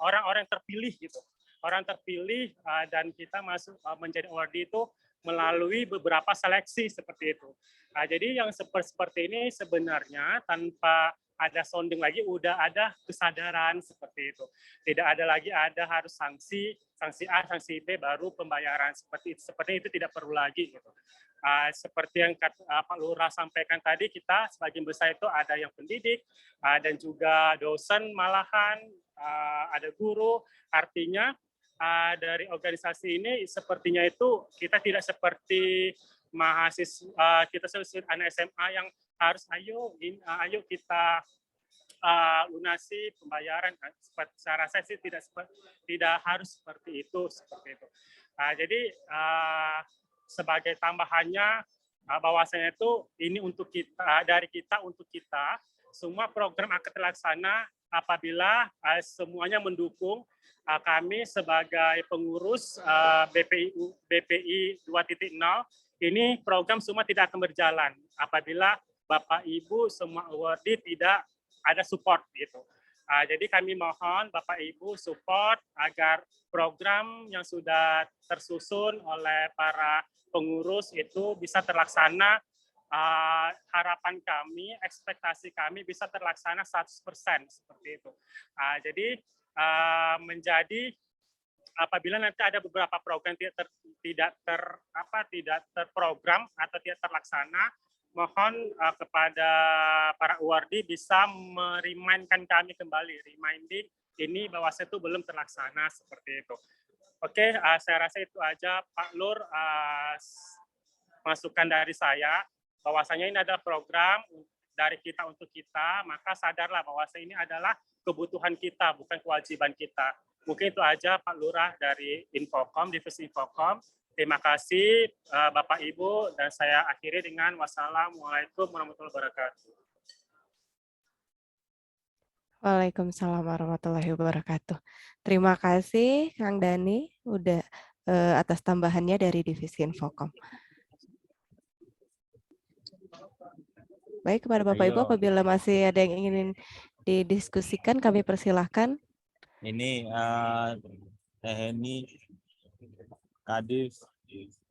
orang-orang terpilih gitu. Orang terpilih dan kita masuk menjadi awardee itu melalui beberapa seleksi seperti itu. Jadi yang seperti ini sebenarnya tanpa ada sounding lagi, udah ada kesadaran seperti itu. Tidak ada lagi harus sanksi A, sanksi B, baru pembayaran seperti itu tidak perlu lagi gitu. Seperti yang Pak Lurah sampaikan tadi, kita sebagian besar itu ada yang pendidik dan juga dosen malahan, ada guru. Artinya dari organisasi ini sepertinya itu kita tidak seperti mahasiswa, kita seperti anak SMA yang harus ayo kita lunasi pembayaran. Saya rasa sih tidak harus seperti itu. Jadi sebagai tambahannya, bahwasanya itu ini untuk kita, dari kita untuk kita, semua program akan terlaksana apabila semuanya mendukung. Kami sebagai pengurus BPI 2.0, ini program semua tidak akan berjalan apabila Bapak Ibu semua awardee tidak ada support gitu. Jadi kami mohon Bapak Ibu support agar program yang sudah tersusun oleh para pengurus itu bisa terlaksana. Harapan kami, ekspektasi kami bisa terlaksana 100% seperti itu. Jadi menjadi apabila nanti ada beberapa program tidak terprogram atau tidak terlaksana, mohon kepada para awardee bisa merimainkan kami kembali, reminding ini bahwasanya itu belum terlaksana seperti itu. Oke, saya rasa itu aja Pak Lur, masukan dari saya bahwasanya ini adalah program dari kita untuk kita, maka sadarlah bahwasanya ini adalah kebutuhan kita, bukan kewajiban kita. Mungkin itu aja Pak Lurah dari Infocom, Divisi Infocom. Terima kasih Bapak Ibu, dan saya akhiri dengan wassalamualaikum warahmatullahi wabarakatuh. Waalaikumsalam warahmatullahi wabarakatuh. Terima kasih Kang Dani udah atas tambahannya dari Divisi Infocom. Baik, kepada Bapak Ibu, apabila masih ada yang ingin didiskusikan, kami persilahkan. Ini Heni, Kadif,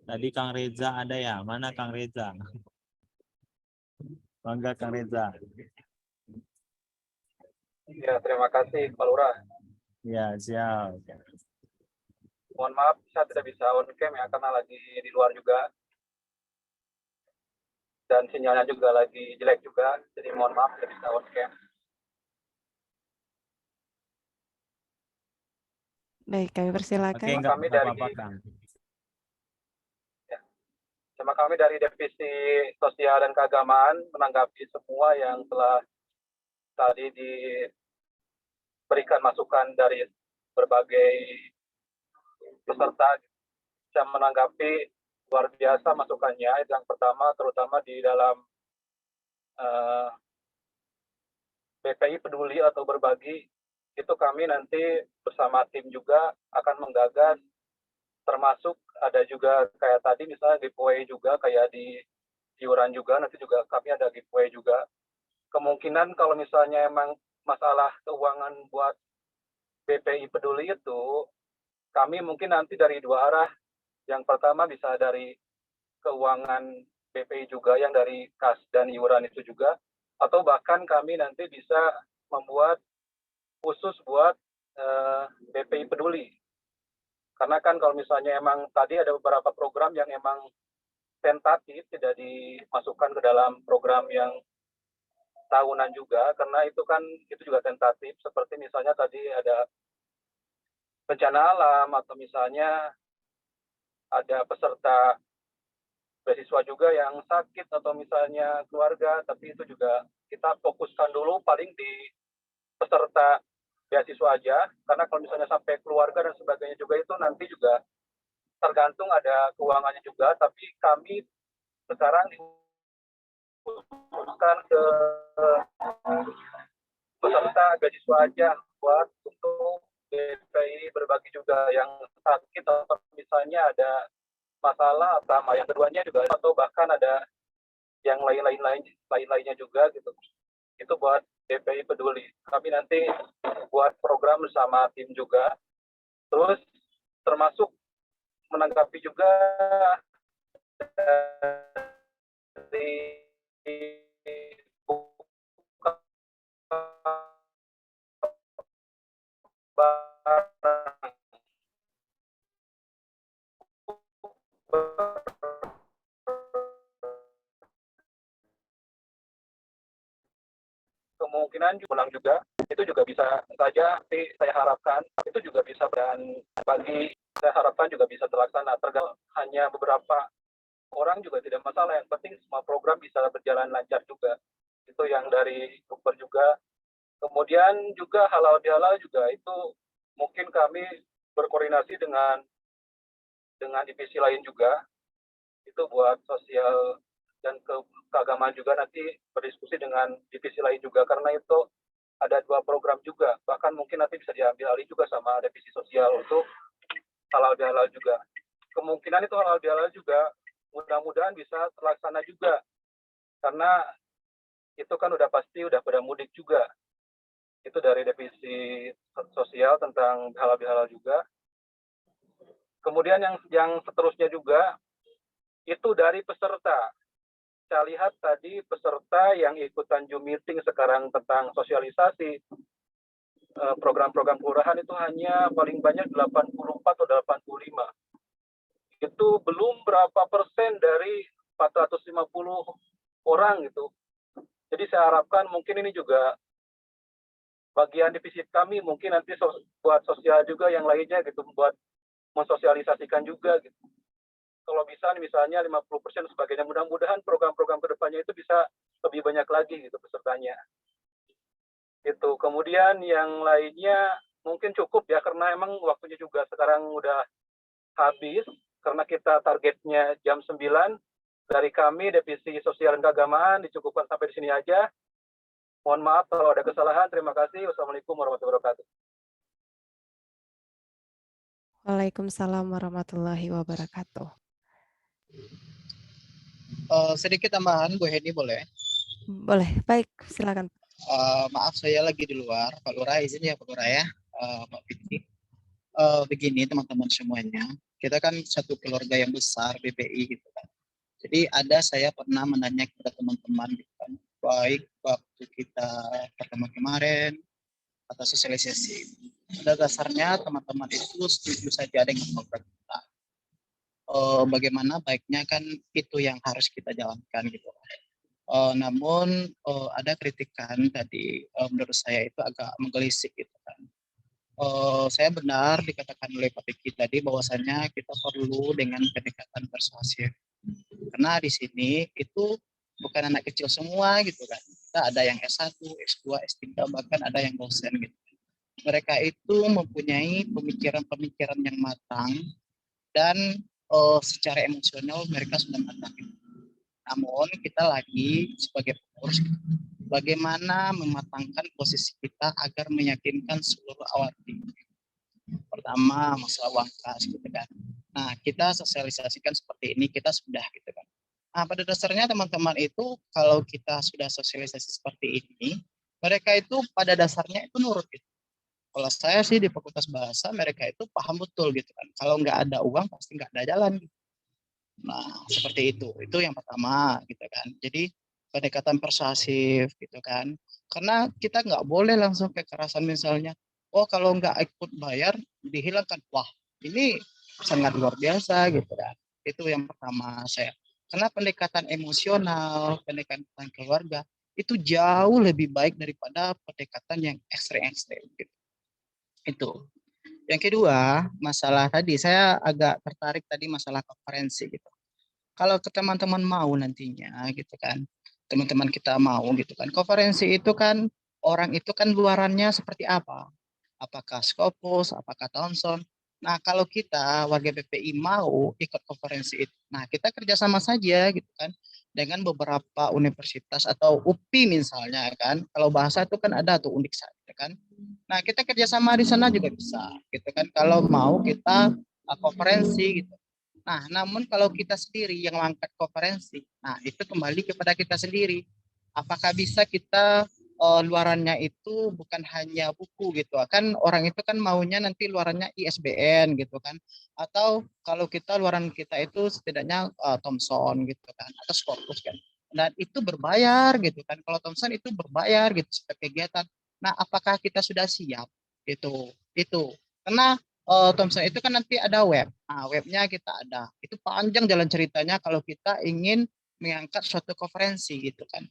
tadi Kang Reza ada ya? Mana Kang Reza? Bangga Kang Reza. Ya, terima kasih Pak Lurah. Ya, siap. Mohon maaf saya tidak bisa on cam ya, karena lagi di luar juga. Dan sinyalnya juga lagi jelek juga, jadi mohon maaf tidak bisa on cam. Baik, kami persilakan. Oke, enggak apa-apa, Kang. Sama kami dari Divisi Sosial dan Keagamaan menanggapi semua yang telah tadi diberikan masukan dari berbagai peserta. Saya menanggapi luar biasa masukannya. Yang pertama, terutama di dalam BPI peduli atau berbagi, itu kami nanti bersama tim juga akan menggagas, termasuk ada juga kayak tadi misalnya giveaway juga, kayak di iuran juga, nanti juga kami ada giveaway juga. Kemungkinan kalau misalnya emang masalah keuangan buat BPI peduli itu kami mungkin nanti dari dua arah. Yang pertama bisa dari keuangan BPI juga, yang dari kas dan iuran itu juga, atau bahkan kami nanti bisa membuat khusus buat BPI peduli. Karena kan kalau misalnya emang tadi ada beberapa program yang emang tentatif, tidak dimasukkan ke dalam program yang tahunan juga, karena itu kan itu juga tentatif, seperti misalnya tadi ada bencana alam, atau misalnya ada peserta beasiswa juga yang sakit, atau misalnya keluarga, tapi itu juga kita fokuskan dulu paling di peserta beasiswa aja, karena kalau misalnya sampai keluarga dan sebagainya juga itu nanti juga tergantung ada keuangannya juga, tapi kami sekarang difokuskan ke peserta beasiswa aja buat untuk BPI berbagi juga yang sakit, atau misalnya ada masalah sama yang keduanya juga, atau bahkan ada yang lainnya juga gitu. Itu buat BPI peduli. Kami nanti buat program bersama tim juga. Terus termasuk menanggapi juga dari kemungkinan pulang juga, itu juga bisa saja, tapi saya harapkan itu juga bisa, dan bagi saya harapkan juga bisa terlaksana. Tergantung hanya beberapa orang juga tidak masalah, yang penting semua program bisa berjalan lancar juga. Itu yang dari Super juga. Kemudian juga halal bihalal juga itu mungkin kami berkoordinasi dengan divisi lain juga. Itu buat sosial dan keagamaan juga, nanti berdiskusi dengan divisi lain juga, karena itu ada 2 program juga, bahkan mungkin nanti bisa diambil alih juga sama divisi sosial untuk halal bihalal juga. Kemungkinan itu halal bihalal juga mudah-mudahan bisa terlaksana juga, karena itu kan udah pasti udah pada mudik juga. Itu dari divisi sosial tentang halal bihalal juga. Kemudian yang seterusnya juga itu dari peserta. Saya lihat tadi peserta yang ikutan Zoom meeting sekarang tentang sosialisasi program-program kelurahan itu hanya paling banyak 84 atau 85. Itu belum berapa persen dari 450 orang gitu. Jadi saya harapkan mungkin ini juga bagian divisi kami, mungkin nanti buat sosial juga yang lainnya gitu, buat mensosialisasikan juga gitu. Kalau bisa misalnya 50% sebagainya, mudah-mudahan program-program kedepannya itu bisa lebih banyak lagi gitu pesertanya. Itu. Kemudian yang lainnya mungkin cukup ya, karena emang waktunya juga sekarang udah habis, karena kita targetnya jam 9. Dari kami divisi sosial dan keagamaan dicukupkan sampai di sini aja. Mohon maaf kalau ada kesalahan. Terima kasih. Wassalamualaikum warahmatullahi wabarakatuh. Waalaikumsalam warahmatullahi wabarakatuh. Sedikit tambahan, Bu Heni boleh? Boleh, baik, silakan. Maaf saya lagi di luar, Pak Lurah izin ya Pak Lurah ya, Pak Fikri. Begini teman-teman semuanya, kita kan satu keluarga yang besar BPI gitu kan. Jadi saya pernah menanya kepada teman-teman gitu kan, baik waktu kita pertemuan kemarin atau sosialisasi. Pada dasarnya teman-teman itu setuju saja dengan program kita. Bagaimana baiknya kan itu yang harus kita jalankan gitu. Namun ada kritikan tadi menurut saya itu agak menggelitik gitu kan. Saya benar dikatakan oleh Pak Piki tadi bahwasanya kita perlu dengan pendekatan persuasif. Karena di sini itu bukan anak kecil semua gitu kan. Kita ada yang S1, S2, S3, bahkan ada yang dosen gitu. Mereka itu mempunyai pemikiran-pemikiran yang matang dan secara emosional mereka sudah matang. Namun kita lagi sebagai pengurus, bagaimana mematangkan posisi kita agar meyakinkan seluruh awak tim. Pertama masalah uang kas gitu kan. Nah kita sosialisasikan seperti ini, kita sudah gitu kan. Nah pada dasarnya teman-teman itu kalau kita sudah sosialisasi seperti ini, mereka itu pada dasarnya itu nurut gitu. Kalau saya sih di Fakultas Bahasa, mereka itu paham betul gitu kan. Kalau nggak ada uang pasti nggak ada jalan. Nah, seperti itu. Itu yang pertama gitu kan. Jadi pendekatan persuasif gitu kan. Karena kita nggak boleh langsung kekerasan misalnya. Oh, kalau nggak ikut bayar dihilangkan. Wah, ini sangat luar biasa gitu kan. Itu yang pertama saya. Karena pendekatan emosional, pendekatan keluarga itu jauh lebih baik daripada pendekatan yang ekstrem-ekstrem gitu. Itu. Yang kedua, masalah tadi saya agak tertarik tadi masalah konferensi gitu. Kalau ke teman-teman mau nantinya gitu kan, teman-teman kita mau gitu kan, konferensi itu kan orang itu kan luarannya seperti apa? Apakah Scopus, apakah Thomson? Nah, kalau kita warga BPI mau ikut konferensi itu, nah kita kerjasama saja gitu kan dengan beberapa universitas atau UPI misalnya kan. Kalau bahasa itu kan ada tuh Undiksa kan. Nah, kita kerjasama di sana juga bisa gitu kan. Kalau mau kita konferensi gitu. Nah, namun kalau kita sendiri yang mengangkat konferensi, nah itu kembali kepada kita sendiri. Apakah bisa kita luarannya itu bukan hanya buku gitu kan, orang itu kan maunya nanti luarannya ISBN gitu kan, atau kalau kita luaran kita itu setidaknya Thomson gitu kan, atau Scopus kan, dan itu berbayar gitu kan. Kalau Thomson itu berbayar gitu setiap kegiatan. Nah, apakah kita sudah siap itu karena Thomson itu kan nanti ada web. Nah, webnya kita ada, itu panjang jalan ceritanya kalau kita ingin mengangkat suatu konferensi gitu kan.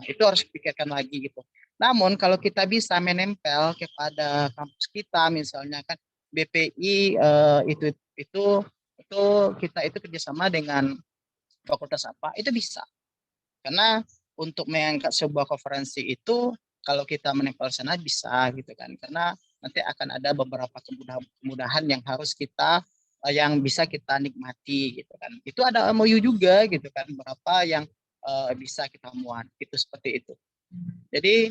Itu harus dipikirkan lagi gitu. Namun kalau kita bisa menempel kepada kampus kita misalnya kan BPI itu kita itu kerjasama dengan fakultas apa itu bisa. Karena untuk mengangkat sebuah konferensi itu kalau kita menempel sana bisa gitu kan. Karena nanti akan ada beberapa kemudahan yang harus kita yang bisa kita nikmati gitu kan. Itu ada MOU juga gitu kan, berapa yang bisa kita muat itu seperti itu. Jadi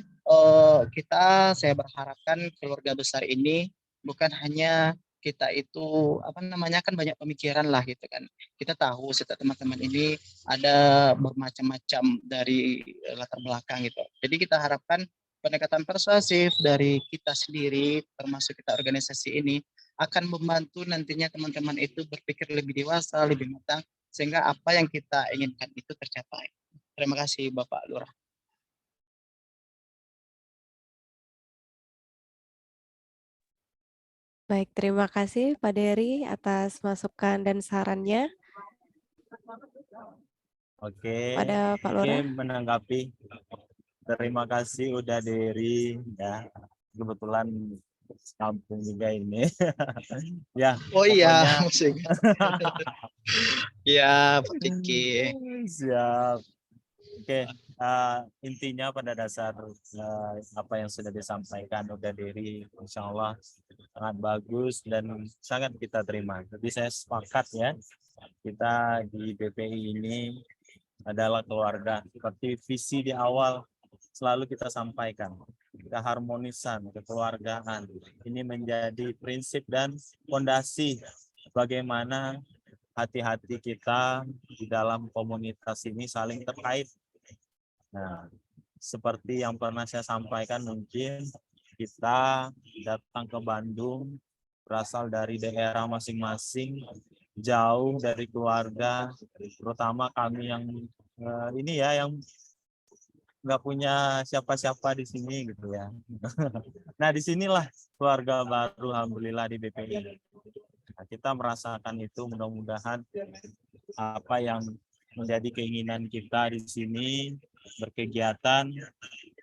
saya berharapkan keluarga besar ini bukan hanya kita itu apa namanya kan banyak pemikiran lah gitu kan. Kita tahu setiap teman-teman ini ada bermacam-macam dari latar belakang gitu. Jadi kita harapkan pendekatan persuasif dari kita sendiri termasuk kita organisasi ini akan membantu nantinya teman-teman itu berpikir lebih dewasa, lebih matang sehingga apa yang kita inginkan itu tercapai. Terima kasih Bapak Lurah. Baik, terima kasih Pak Dery atas masukan dan sarannya. Oke, Pada Pak Lurah. menanggapi. Terima kasih udah Dery ya. Kebetulan kampung juga ini. Ya. Oh iya, pokoknya... ya, Pak Diki. Siap. Oke, intinya pada dasar apa yang sudah disampaikan udah Dery, insya Allah sangat bagus dan sangat kita terima. Jadi saya sepakat ya, kita di BPI ini adalah keluarga. Seperti visi di awal selalu kita sampaikan, keharmonisan, kekeluargaan. Ini menjadi prinsip dan fondasi bagaimana hati-hati kita di dalam komunitas ini saling terkait. Nah, seperti yang pernah saya sampaikan, mungkin kita datang ke Bandung berasal dari daerah masing-masing, jauh dari keluarga, terutama kami yang ini ya, yang nggak punya siapa-siapa di sini gitu ya. Nah, disinilah keluarga baru alhamdulillah di BPI. Nah, kita merasakan itu, mudah-mudahan apa yang menjadi keinginan kita di sini berkegiatan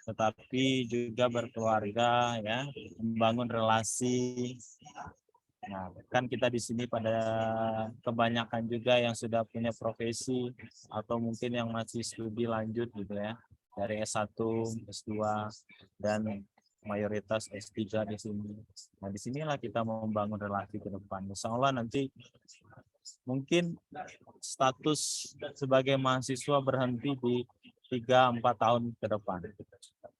tetapi juga berkeluarga ya, membangun relasi. Nah, kan kita di sini pada kebanyakan juga yang sudah punya profesi atau mungkin yang masih studi lanjut gitu ya, dari S1, S2 dan mayoritas S3 di sini. Nah, disinilah kita mau membangun relasi ke depan. Insya Allah nanti mungkin status sebagai mahasiswa berhenti di 3-4 tahun ke depan.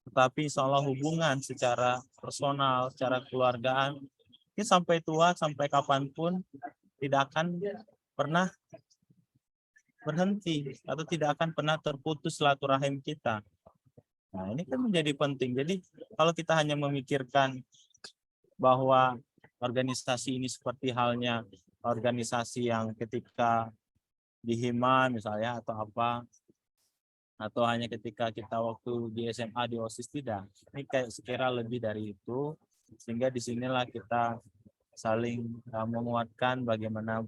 Tetapi insya Allah hubungan secara personal, secara keluargaan, ini sampai tua, sampai kapanpun tidak akan pernah berhenti atau tidak akan pernah terputus silaturahim kita. Nah, ini kan menjadi penting. Jadi kalau kita hanya memikirkan bahwa organisasi ini seperti halnya organisasi yang ketika di Hima misalnya atau apa, atau hanya ketika kita waktu di SMA di OSIS, tidak. Ini kayak sekira lebih dari itu, sehingga disinilah kita saling menguatkan bagaimana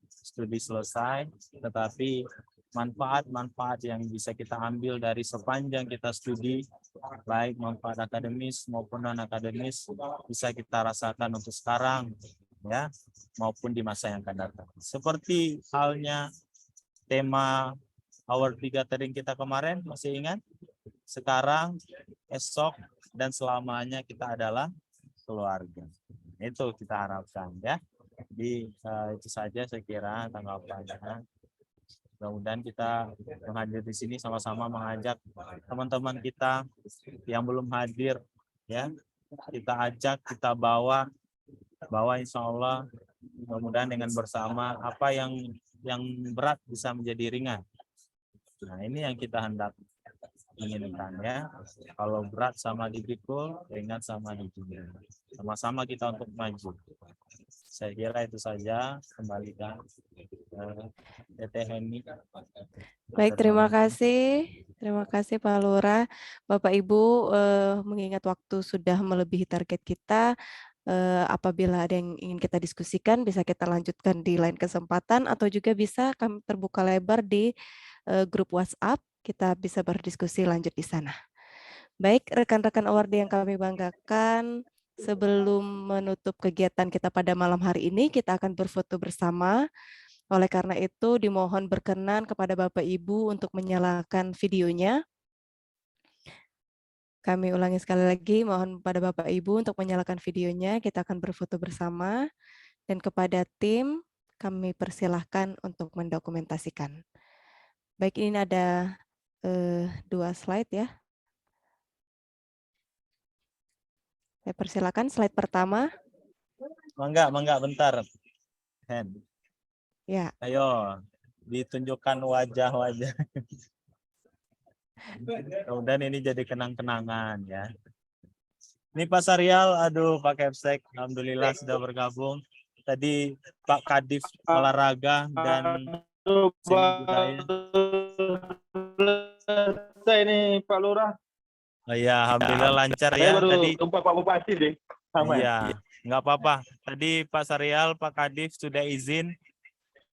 studi selesai, tetapi manfaat-manfaat yang bisa kita ambil dari sepanjang kita studi, baik manfaat akademis maupun non-akademis, bisa kita rasakan untuk sekarang, ya, maupun di masa yang akan datang. Seperti halnya tema Hour 3 Gathering kita kemarin, masih ingat? Sekarang, esok, dan selamanya kita adalah keluarga. Itu kita harapkan, ya. Jadi itu saja saya kira tanggapannya. Mudah-mudahan kita menghadir di sini sama-sama mengajak teman-teman kita yang belum hadir, ya, kita ajak, kita bawa insya Allah mudah-mudahan dengan bersama apa yang berat bisa menjadi ringan. Nah, ini yang kita hendak inginkan, ya. Kalau berat sama dipikul, ringan sama dijunjung. Sama-sama kita untuk maju. Saya kira itu saja. Kembalikan Teteh Heni. Baik, terima kasih. Terima kasih Pak Lurah. Bapak Ibu, mengingat waktu sudah melebihi target kita, apabila ada yang ingin kita diskusikan, bisa kita lanjutkan di lain kesempatan, atau juga bisa kami terbuka lebar di grup WhatsApp, kita bisa berdiskusi lanjut di sana. Baik, rekan-rekan award yang kami banggakan, sebelum menutup kegiatan kita pada malam hari ini, kita akan berfoto bersama. Oleh karena itu, dimohon berkenan kepada Bapak Ibu untuk menyalakan videonya. Kami ulangi sekali lagi, mohon pada Bapak Ibu untuk menyalakan videonya, kita akan berfoto bersama. Dan kepada tim, kami persilahkan untuk mendokumentasikan. Baik, ini ada 2 slide, ya. Saya persilakan slide pertama. Mangga, bentar. Hen. Ya. Ayo, ditunjukkan wajah-wajah. Kemudian ini jadi kenang-kenangan, ya. Ini Pak Saryal, aduh Pak Kepsek, alhamdulillah sudah bergabung. Tadi Pak Kadif olahraga dan seni budaya. Ini Pak Lurah. Oh iya, alhamdulillah lancar, ya. Saya baru Tadi jumpa Pak Bupati deh. Sama iya, nggak apa-apa. Tadi Pak Saryal, Pak Kadif sudah izin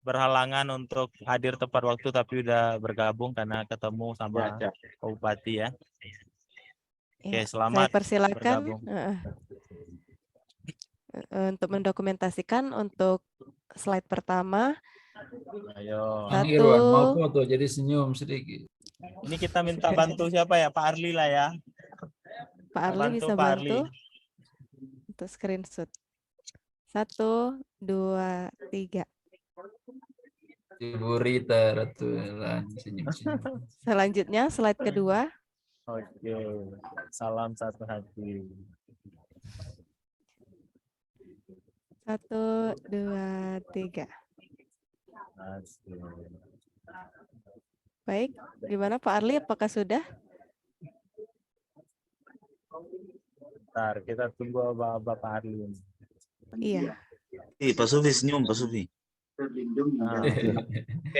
berhalangan untuk hadir tepat waktu, tapi udah bergabung karena ketemu sama Pak Bupati, ya. Oke, selamat Saya persilakan bergabung. Untuk mendokumentasikan untuk slide pertama. Ayo. Kang Irwan mau foto jadi senyum sedikit. Ini kita minta bantu siapa ya? Pak Arli lah, ya. Pak Arli bisa bantu untuk screenshot. 1, 2, 3. Ibu Rita Ratulan senyum-senyum. Selanjutnya slide kedua. Oke, salam satu hati. 1, 2, 3. Baik, gimana Pak Arli? Apakah sudah? Bentar, kita tunggu Bapak Arli. Iya. Pak Sufi senyum, Pak Sufi.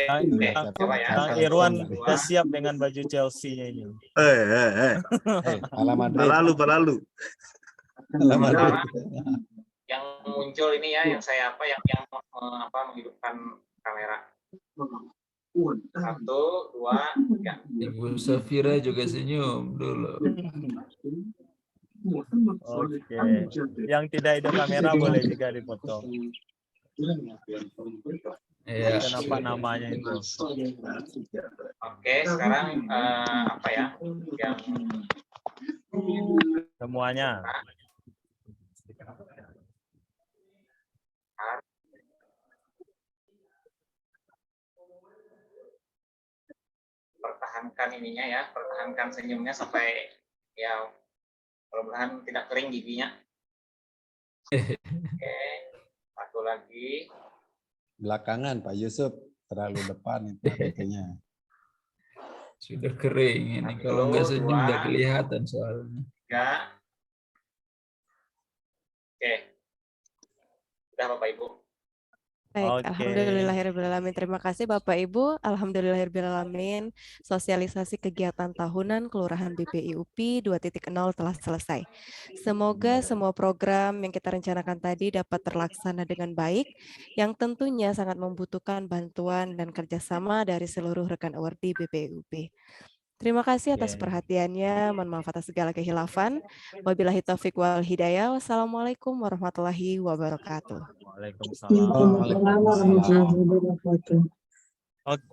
Kang Irwan udah siap dengan baju Chelsea-nya ini. Lalu. Yang muncul ini ya, yang saya yang menghidupkan kamera. 1, 2, 3. Ibu Safira juga senyum dulu. Oke. Yang tidak hidup kamera boleh juga dipotong. Iya. Kenapa namanya itu? Oke, sekarang apa ya? Yang semuanya. Pertahankan ininya ya, pertahankan senyumnya sampai ya mudah-mudahan tidak kering giginya. Oke, satu lagi. Belakangan Pak Yusuf, terlalu depan itu itunya. Sudah kering ini, kalau nggak senyum nggak kelihatan soalnya. 3. Oke. Sudah Bapak Ibu. Baik, Oke. alhamdulillahirrahmanirrahim. Terima kasih Bapak Ibu. Alhamdulillahirrahmanirrahim. Sosialisasi kegiatan tahunan Kelurahan BPI UPI 2.0 telah selesai. Semoga semua program yang kita rencanakan tadi dapat terlaksana dengan baik, yang tentunya sangat membutuhkan bantuan dan kerjasama dari seluruh rekan awardee BPI UPI. Terima kasih atas perhatiannya. Mohon maaf atas segala kehilafan. Wabillahi taufiq wal hidayah. Wassalamualaikum warahmatullahi wabarakatuh. Waalaikumsalam. Waalaikumsalam. Oke.